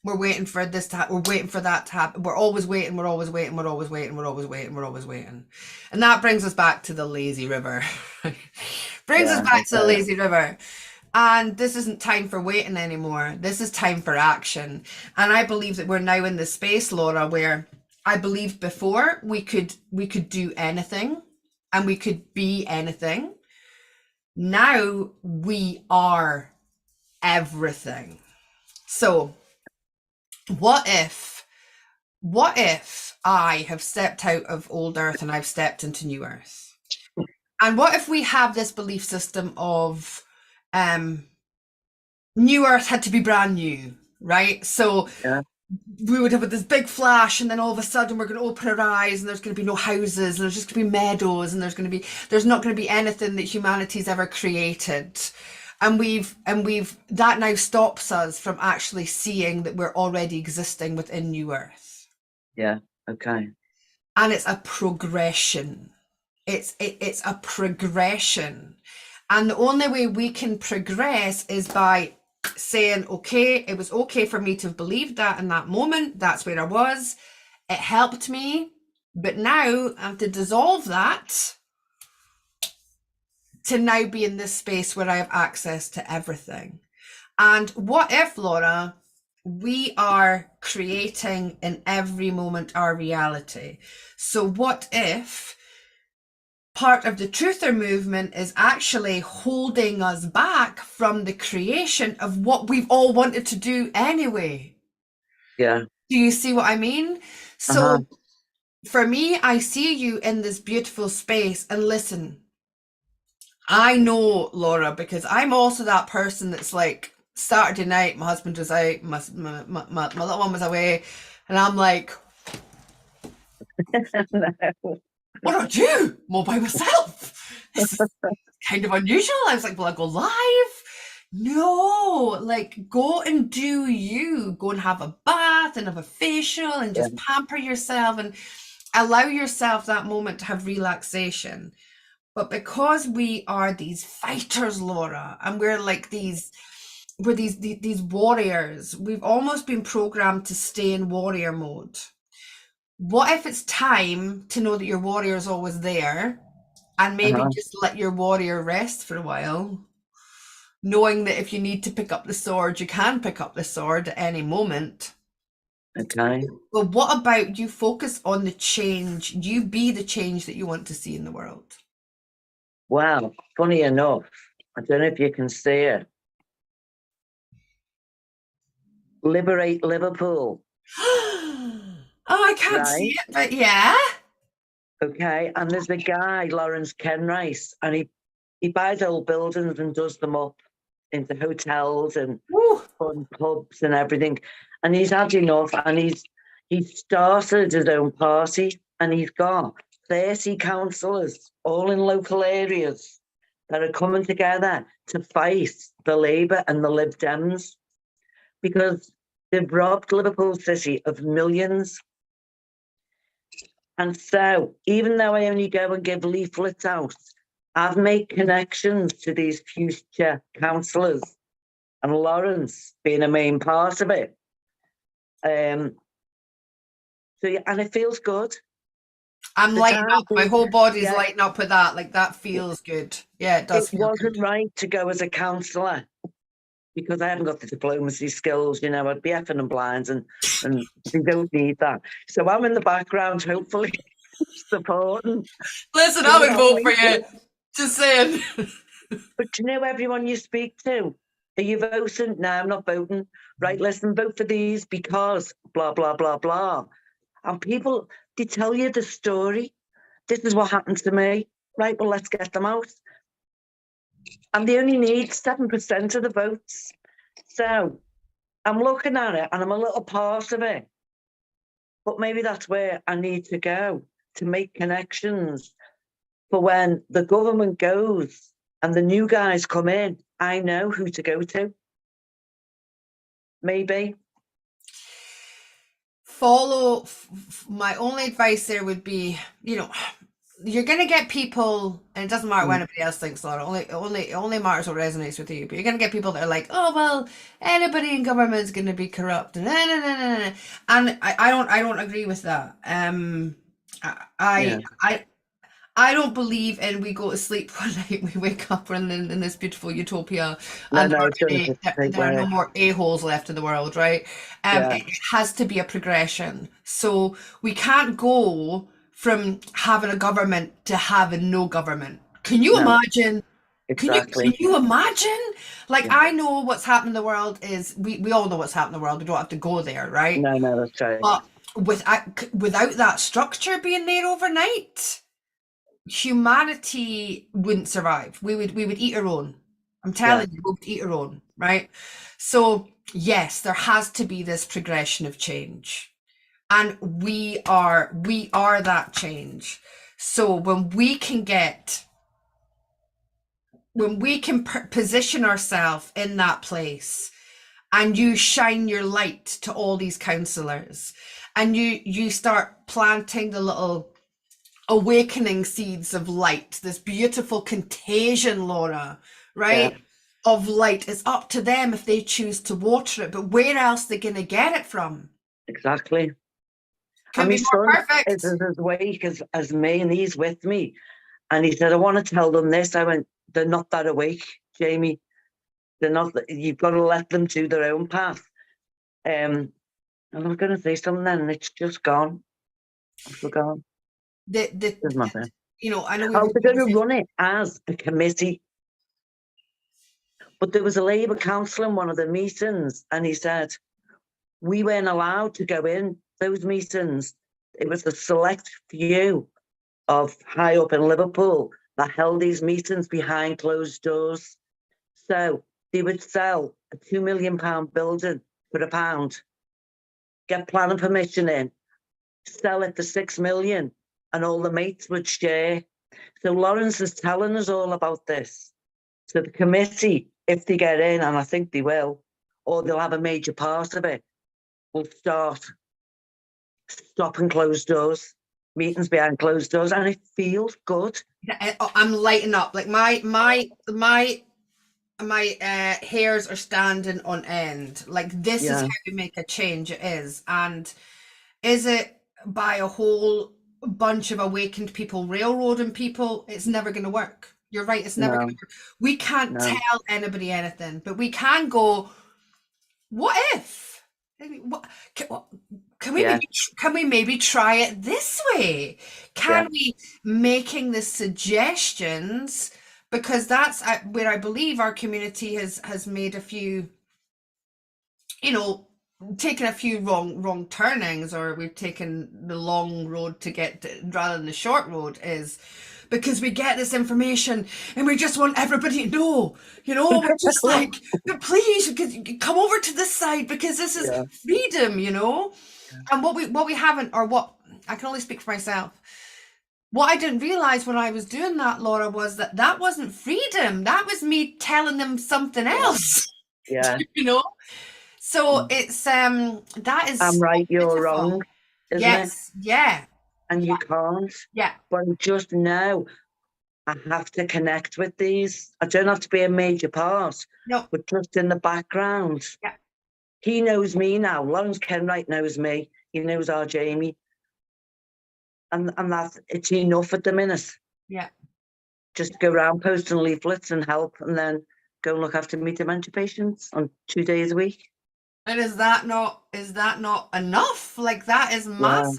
we're waiting for this to happen, we're waiting for that to happen. We're always waiting, we're always waiting, we're always waiting, we're always waiting, we're always waiting. And that brings us back to the lazy river. Brings us back to the lazy river. And this isn't time for waiting anymore. This is time for action. And I believe that we're now in this space, Laura, where I believed before we could do anything and we could be anything. Now we are everything. So what if what if I have stepped out of old earth and I've stepped into new earth? And what if we have this belief system of new earth had to be brand new, right? So Yeah. we would have this big flash, and then all of a sudden we're going to open our eyes and there's going to be no houses, and there's just going to be meadows, and there's not going to be anything that humanity's ever created. And that now stops us from actually seeing that we're already existing within new earth. Yeah. Okay. And it's a progression. It's a progression. And the only way we can progress is by saying, okay, it was okay for me to have believed that in that moment. That's where I was. It helped me. But now I have to dissolve that to now be in this space where I have access to everything. And what if, Laura, we are creating in every moment our reality? So what if part of the truther movement is actually holding us back from the creation of what we've all wanted to do anyway? Yeah. Do you see what I mean? So for me, I see you in this beautiful space, and listen, I know, Laura, because I'm also that person that's like, Saturday night, my husband was out, my little one was away, and I'm like, No. what do I do? I'm all by myself. This is kind of unusual. I was like, will I go live? No, like, go and do you. Go and have a bath and have a facial and just pamper yourself and allow yourself that moment to have relaxation. But because we are these fighters, Laura, and we're like these warriors, we've almost been programmed to stay in warrior mode. What if it's time to know that your warrior is always there, and maybe just let your warrior rest for a while, knowing that if you need to pick up the sword, you can pick up the sword at any moment. Okay. But what about you focus on the change? You be the change that you want to see in the world. Well, funny enough, I don't know if you can see it. Liberate Liverpool. Oh, I can't see it, but yeah. Okay, and there's a guy, Lawrence Kenrice, and he buys old buildings and does them up into hotels and fun pubs and everything. And he's had enough, and he started his own party, and he's got 30 councillors, all in local areas, that are coming together to fight the Labour and the Lib Dems, because they've robbed Liverpool City of millions. And so, even though I only go and give leaflets out, I've made connections to these future councillors, and Lawrence being a main part of it. So yeah, and it feels good. I'm lighting up. My whole body's lighting up with that. Like, that feels good. Yeah, it does. It wasn't right to go as a councillor because I haven't got the diplomacy skills. You know, I'd be effing and blinds, and we don't need that. So I'm in the background, hopefully supporting. Listen, I would vote for you. Just saying. But you know, everyone you speak to, are you voting? No, I'm not voting. Right, listen, vote for these because blah, blah, blah, blah. And people, they tell you the story. This is what happened to me. Right, well, let's get them out. And they only need 7% of the votes. So I'm looking at it and I'm a little part of it. But maybe that's where I need to go, to make connections for when the government goes and the new guys come in, I know who to go to. Maybe. Follow, my only advice there would be, you know, you're going to get people, and it doesn't matter what anybody else thinks, Laura, only matters what resonates with you, but you're going to get people that are like, oh, well, anybody in government is going to be corrupt, and I don't agree with that. I don't believe in we go to sleep one night, we wake up, we're in this beautiful utopia, and there are no more a-holes left in the world, right? It has to be a progression. So we can't go from having a government to having no government. Can you imagine? Exactly. Can you imagine? Like, I know what's happening in the world is, we all know what's happening in the world. We don't have to go there, right? No, that's right. But without that structure being there overnight, humanity wouldn't survive. We would eat our own. I'm telling you, we would eat our own, right? So yes, there has to be this progression of change, and we are that change. So when we can position ourselves in that place, and you shine your light to all these counselors, and you start planting the little awakening seeds of light, this beautiful contagion, Laura, right? Of light. It's up to them if they choose to water it, but where else are they going to get it from? Exactly. Can And be my more son perfect. is as awake as me, and he's with me. And he said, I want to tell them this. I went, they're not that awake, Jamie. They're not. You've got to let them do their own path. And I'm going to say something then, and it's just gone. I forgot. Doesn't matter. You know, I know I was going to run it as a committee. But there was a Labour councillor in one of the meetings, and he said, we weren't allowed to go in those meetings. It was the select few of high up in Liverpool that held these meetings behind closed doors. So they would sell a £2 million building for £1, get planning permission in, sell it for 6 million, and all the mates would share. So Lawrence is telling us all about this. So the committee, if they get in, and I think they will, or they'll have a major part of it, will start stopping closed doors, meetings behind closed doors, and it feels good. I'm lighting up. Like my hairs are standing on end. Like this is how we make a change. It is. And is it by a whole bunch of awakened people railroading people? It's never going to work. You're right. It's never going to work. We can't tell anybody anything, but we can go, what if? What, can we maybe try it this way? Can we making the suggestions? Because that's where I believe our community has made a few, you know, taken a few wrong turnings, or we've taken the long road to get to, rather than the short road, is because we get this information and we just want everybody to know, you know, we're just like, but please come over to this side because this is freedom, you know. And what we haven't, or what I can only speak for myself, what I didn't realize when I was doing that, Laura, was that wasn't freedom. That was me telling them something else. You know. So it's that is I'm right, you're beautiful. wrong, isn't it? Yeah. And you can't. Yeah. But just now, I have to connect with these. I don't have to be a major part. No. But just in the background. Yeah. He knows me now. Lawrence Kenwright knows me. He knows our Jamie. And that's, it's enough at the minute. Yeah. Just go around posting leaflets and help, and then go and look after me dementia patients on 2 days a week. And is that not enough? Like, that is massive.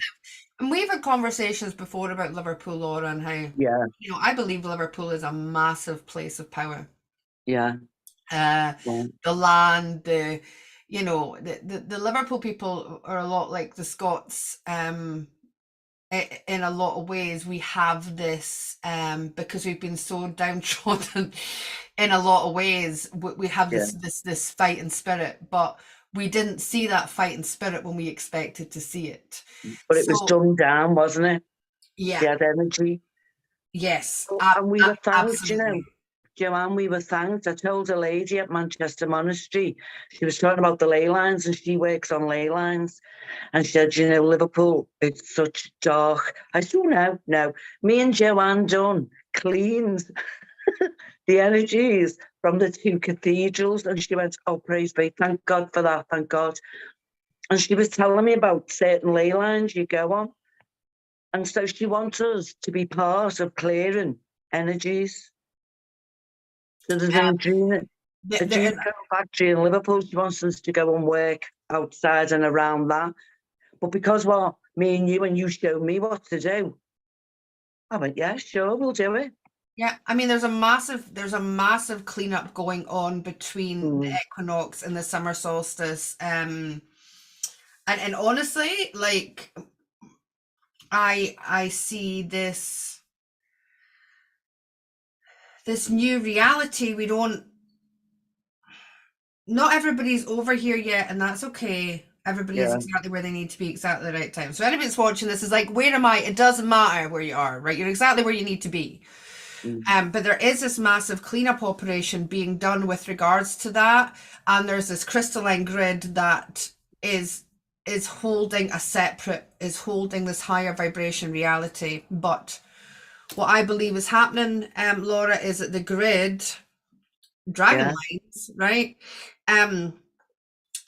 And we've had conversations before about Liverpool, Laura, and how, you know, I believe Liverpool is a massive place of power. The land, you know, the Liverpool people are a lot like the Scots. In a lot of ways, we have this because we've been so downtrodden. In a lot of ways, we have this fighting spirit, but we didn't see that fighting spirit when we expected to see it. But it was dumbed down, wasn't it? Yeah. He had energy. Yes. And we were thanked, absolutely. you know. Joanne, we were thanked. I told a lady at Manchester Monastery, she was talking about the ley lines, and she works on ley lines. And she said, you know, Liverpool, it's such dark. I said, oh, no. Me and Joanne Dunn cleaned the energies from the 2 cathedrals. And she went, oh, praise be, thank God for that, thank God. And she was telling me about certain ley lines you go on. And so she wants us to be part of clearing energies. So there's a dream factory in Liverpool. She wants us to go and work outside and around that. But because, well, me and you showed me what to do, I went, yeah, sure, we'll do it. Yeah, I mean, there's a massive cleanup going on between the equinox and the summer solstice. And honestly, like, I see this new reality. Not everybody's over here yet, and that's okay. Everybody is Yeah. exactly where they need to be, exactly the right time. So anybody's watching this is like, where am I? It doesn't matter where you are, right? You're exactly where you need to be. But there is this massive cleanup operation being done with regards to that, and there's this crystalline grid that is holding this higher vibration reality. But what I believe is happening, Laura, is that the grid, dragon lines, right,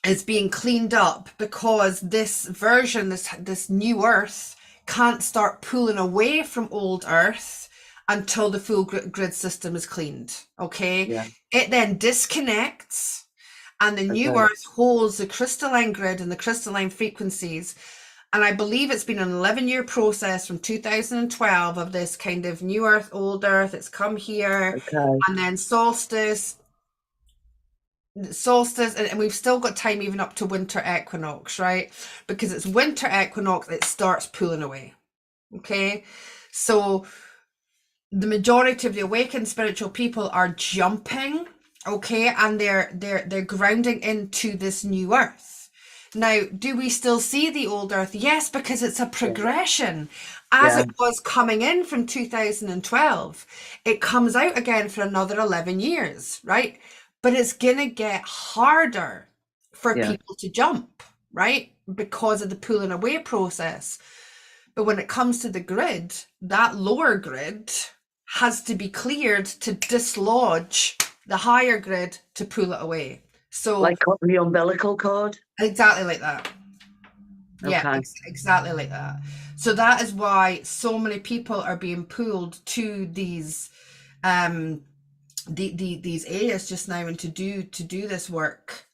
is being cleaned up because this version, this new Earth, can't start pulling away from old Earth until the full grid system is cleaned. Okay, it then disconnects, and the new Earth holds the crystalline grid and the crystalline frequencies. And I believe it's been an 11-year process from 2012 of this kind of new Earth, old Earth. It's come here, and then solstice, and we've still got time even up to winter equinox, right? Because it's winter equinox, it starts pulling away. Okay, so the majority of the awakened spiritual people are jumping, okay, and they're grounding into this new Earth. Now, do we still see the old Earth? Yes, because it's a progression. As it was coming in from 2012, it comes out again for another 11 years, right? But it's going to get harder for people to jump, right? Because of the pulling away process. But when it comes to the grid, that lower grid has to be cleared to dislodge the higher grid to pull it away. So like the umbilical cord? Exactly like that. Yeah, exactly like that. So that is why so many people are being pulled to these these areas just now, and to do this work,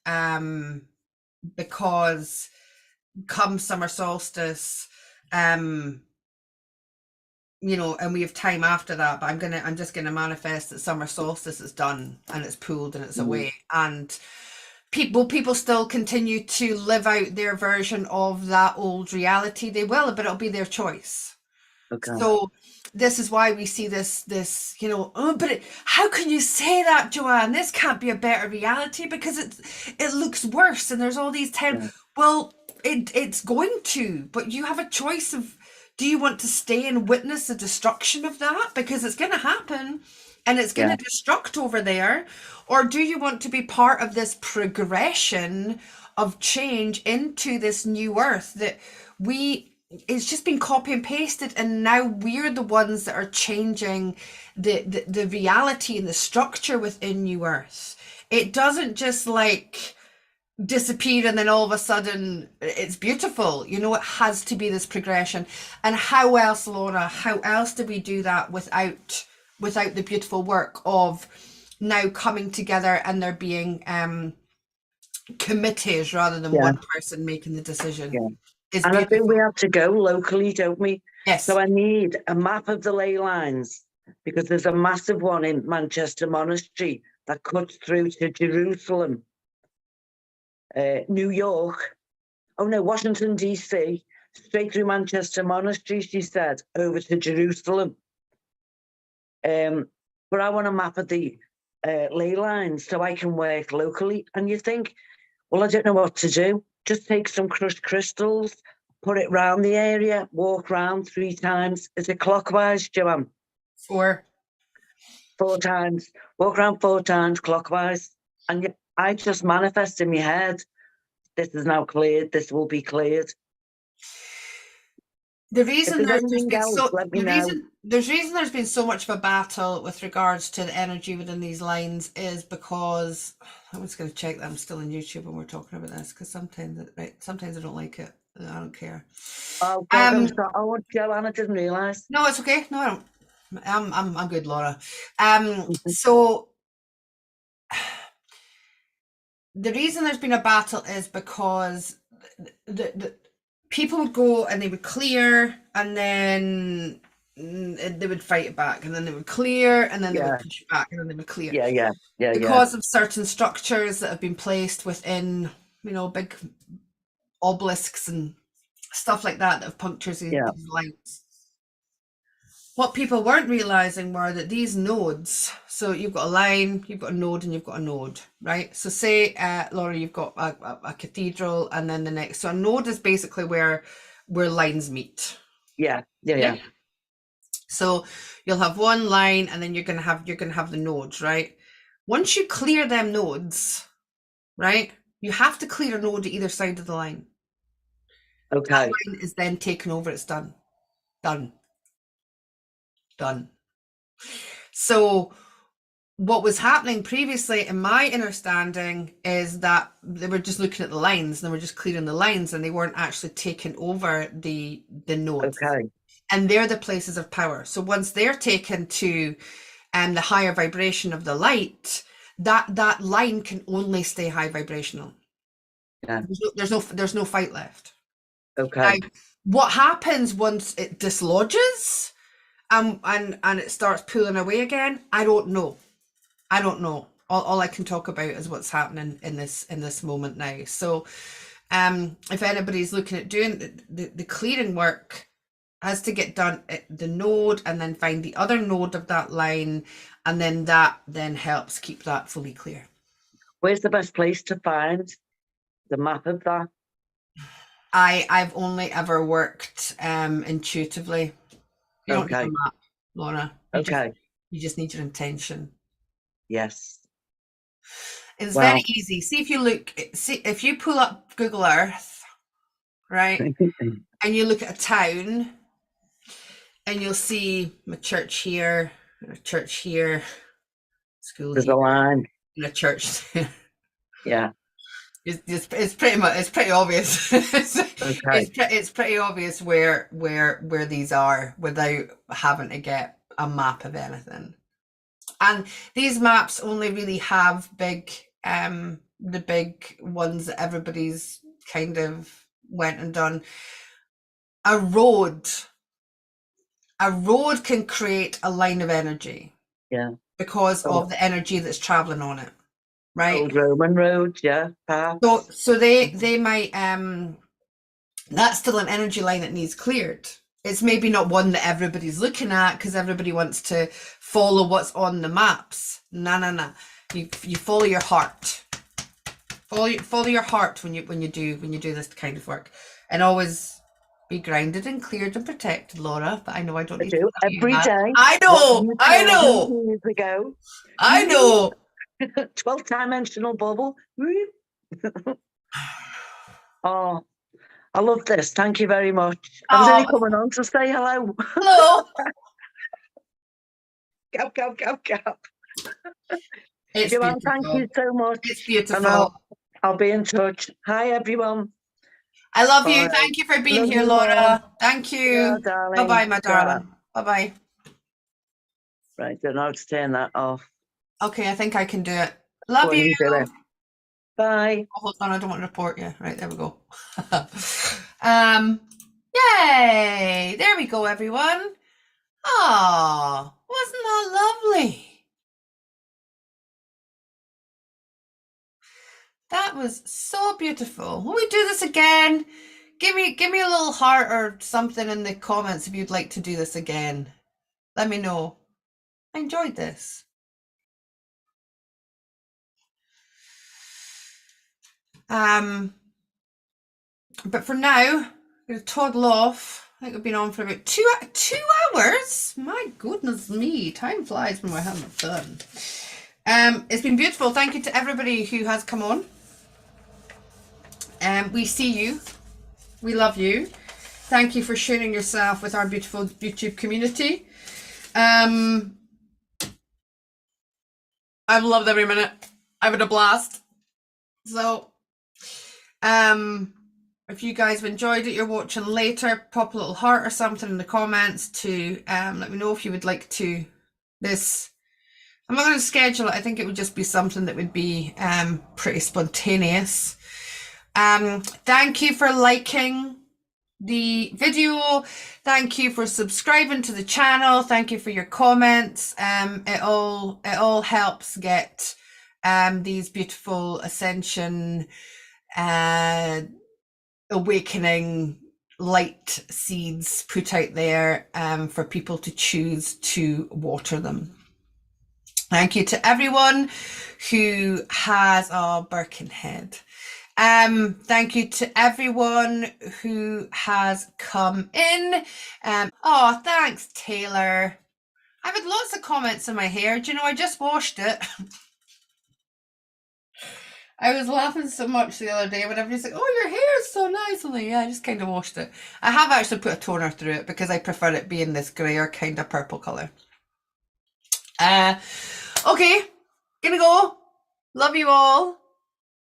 because come summer solstice, you know, and we have time after that, but I'm just gonna manifest that summer solstice is done and it's pulled and it's away, and people still continue to live out their version of that old reality. They will, but it'll be their choice. So this is why we see this, you know, oh, but how can you say that, Joanne? This can't be a better reality because it looks worse and there's all these well, it's going to, but you have a choice of, do you want to stay and witness the destruction of that? Because it's going to happen and it's going to destruct over there. Or do you want to be part of this progression of change into this new Earth that it's just been copy and pasted, and now we're the ones that are changing the reality and the structure within New Earth. It doesn't just like disappear and then all of a sudden it's beautiful. You know, it has to be this progression. And how else, Laura, how else do we do that without the beautiful work of now coming together and there being committees rather than one person making the decision? And I think we have to go locally, don't we? Yes. So I need a map of the ley lines, because there's a massive one in Manchester Monastery that cuts through to Jerusalem, New York, Washington, D.C., straight through Manchester Monastery, she said, over to Jerusalem. But I want a map of the ley lines so I can work locally. And you think, well, I don't know what to do. Just take some crushed crystals, put it round the area, walk round 3 times. Is it clockwise, Joanne? 4. 4 times. Walk around 4 times clockwise. And I just manifest in my head, this is now cleared, this will be cleared. The reason there's been so much of a battle with regards to the energy within these lines is because, I'm just going to check that I'm still on YouTube when we're talking about this, because sometimes I don't like it. I don't care. Oh, God, Joanne, I didn't realise. No, it's okay. No, I don't. I'm good, Laura. So the reason there's been a battle is because the people would go and they would clear, and then they would fight it back, and then they would clear, and then they would push it back, and then they would clear. Because of certain structures that have been placed within, you know, big obelisks and stuff like that have punctured these lines. What people weren't realizing were that these nodes, so you've got a line, you've got a node, and you've got a node, right? So say, Laura, you've got a cathedral, and then the next. So a node is basically where lines meet. Yeah. So you'll have one line, and then you're gonna have the nodes, right? Once you clear them nodes, right, you have to clear a node at either side of the line. Okay. That line is then taken over. It's done. So what was happening previously, in my understanding, is that they were just looking at the lines, and they were just clearing the lines, and they weren't actually taking over the nodes. Okay. And they're the places of power. So once they're taken to the higher vibration of the light, that line can only stay high vibrational. Yeah. There's no fight left. Okay. Now, what happens once it dislodges and it starts pulling away again? I don't know. All I can talk about is what's happening in this moment now. So if anybody's looking at doing the clearing work, has to get done at the node, and then find the other node of that line, and then that helps keep that fully clear. Where's the best place to find the map of that? I've only ever worked intuitively. You don't need a map, Laura. You just need your intention. Yes. It's very easy. See if you pull up Google Earth, right, and you look at a town, and you'll see a church here, a church here, school There's here, a line. and a church there. Yeah. It's pretty obvious. It's pretty obvious where these are without having to get a map of anything. And these maps only really have the big ones that everybody's kind of went and done. A road can create a line of energy. Yeah. Because of the energy that's traveling on it. Right. Old Roman road, yeah. So they might that's still an energy line that needs cleared. It's maybe not one that everybody's looking at because everybody wants to follow what's on the maps. No. You follow your heart. Follow your heart when you do this kind of work, and always be grounded and cleared and protected, Laura. But I know I don't need to tell you every that. day. I know. Years ago. I know. 12th dimensional bubble. Oh, I love this. Thank you very much. I was only coming on to say hello. Hello. Gap. It's Joanne, beautiful. thank you so much. It's beautiful. And I'll be in touch. Hi, everyone. I love you. Thank you for being here, Laura. Thank you. Yeah, Bye-bye, my darling. Bye-bye. Right, don't know how to turn that off. Okay, I think I can do it. Love you. Bye. Oh, hold on, I don't want to report you. Right, there we go. Yay! There we go, everyone. Oh, wasn't that lovely? That was so beautiful. Will we do this again? Give me a little heart or something in the comments if you'd like to do this again. Let me know. I enjoyed this. But for now, I'm going to toddle off. I think we've been on for about 2 hours. My goodness me, time flies when we're having fun. It's been beautiful. Thank you to everybody who has come on. We see you. We love you. Thank you for sharing yourself with our beautiful YouTube community. I've loved every minute. I've had a blast. So, if you guys have enjoyed it, you're watching later, pop a little heart or something in the comments to let me know if you would like to this. I'm not going to schedule it. I think it would just be something that would be pretty spontaneous. Thank you for liking the video. Thank you for subscribing to the channel. Thank you for your comments. It all helps get these beautiful Ascension awakening light seeds put out there for people to choose to water them. Thank you to everyone who has Birkenhead. Thank you to everyone who has come in. Oh, thanks, Taylor. I've had lots of comments on my hair. Do you know, I just washed it. I was laughing so much the other day when everybody's like, oh, your hair is so nice. I'm like, yeah, I just kind of washed it. I have actually put a toner through it because I prefer it being this grayer kind of purple colour. Okay, gonna go. Love you all.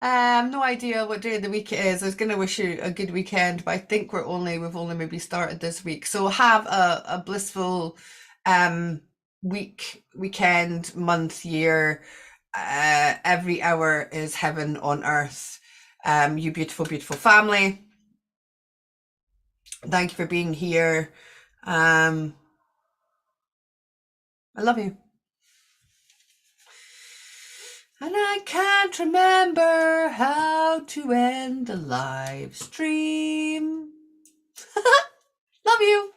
No idea what day of the week it is. I was gonna wish you a good weekend, but I think we've only maybe started this week. So have a blissful weekend, month, year. Every hour is heaven on earth. You beautiful, beautiful family. Thank you for being here. I love you. And I can't remember how to end the live stream. Love you.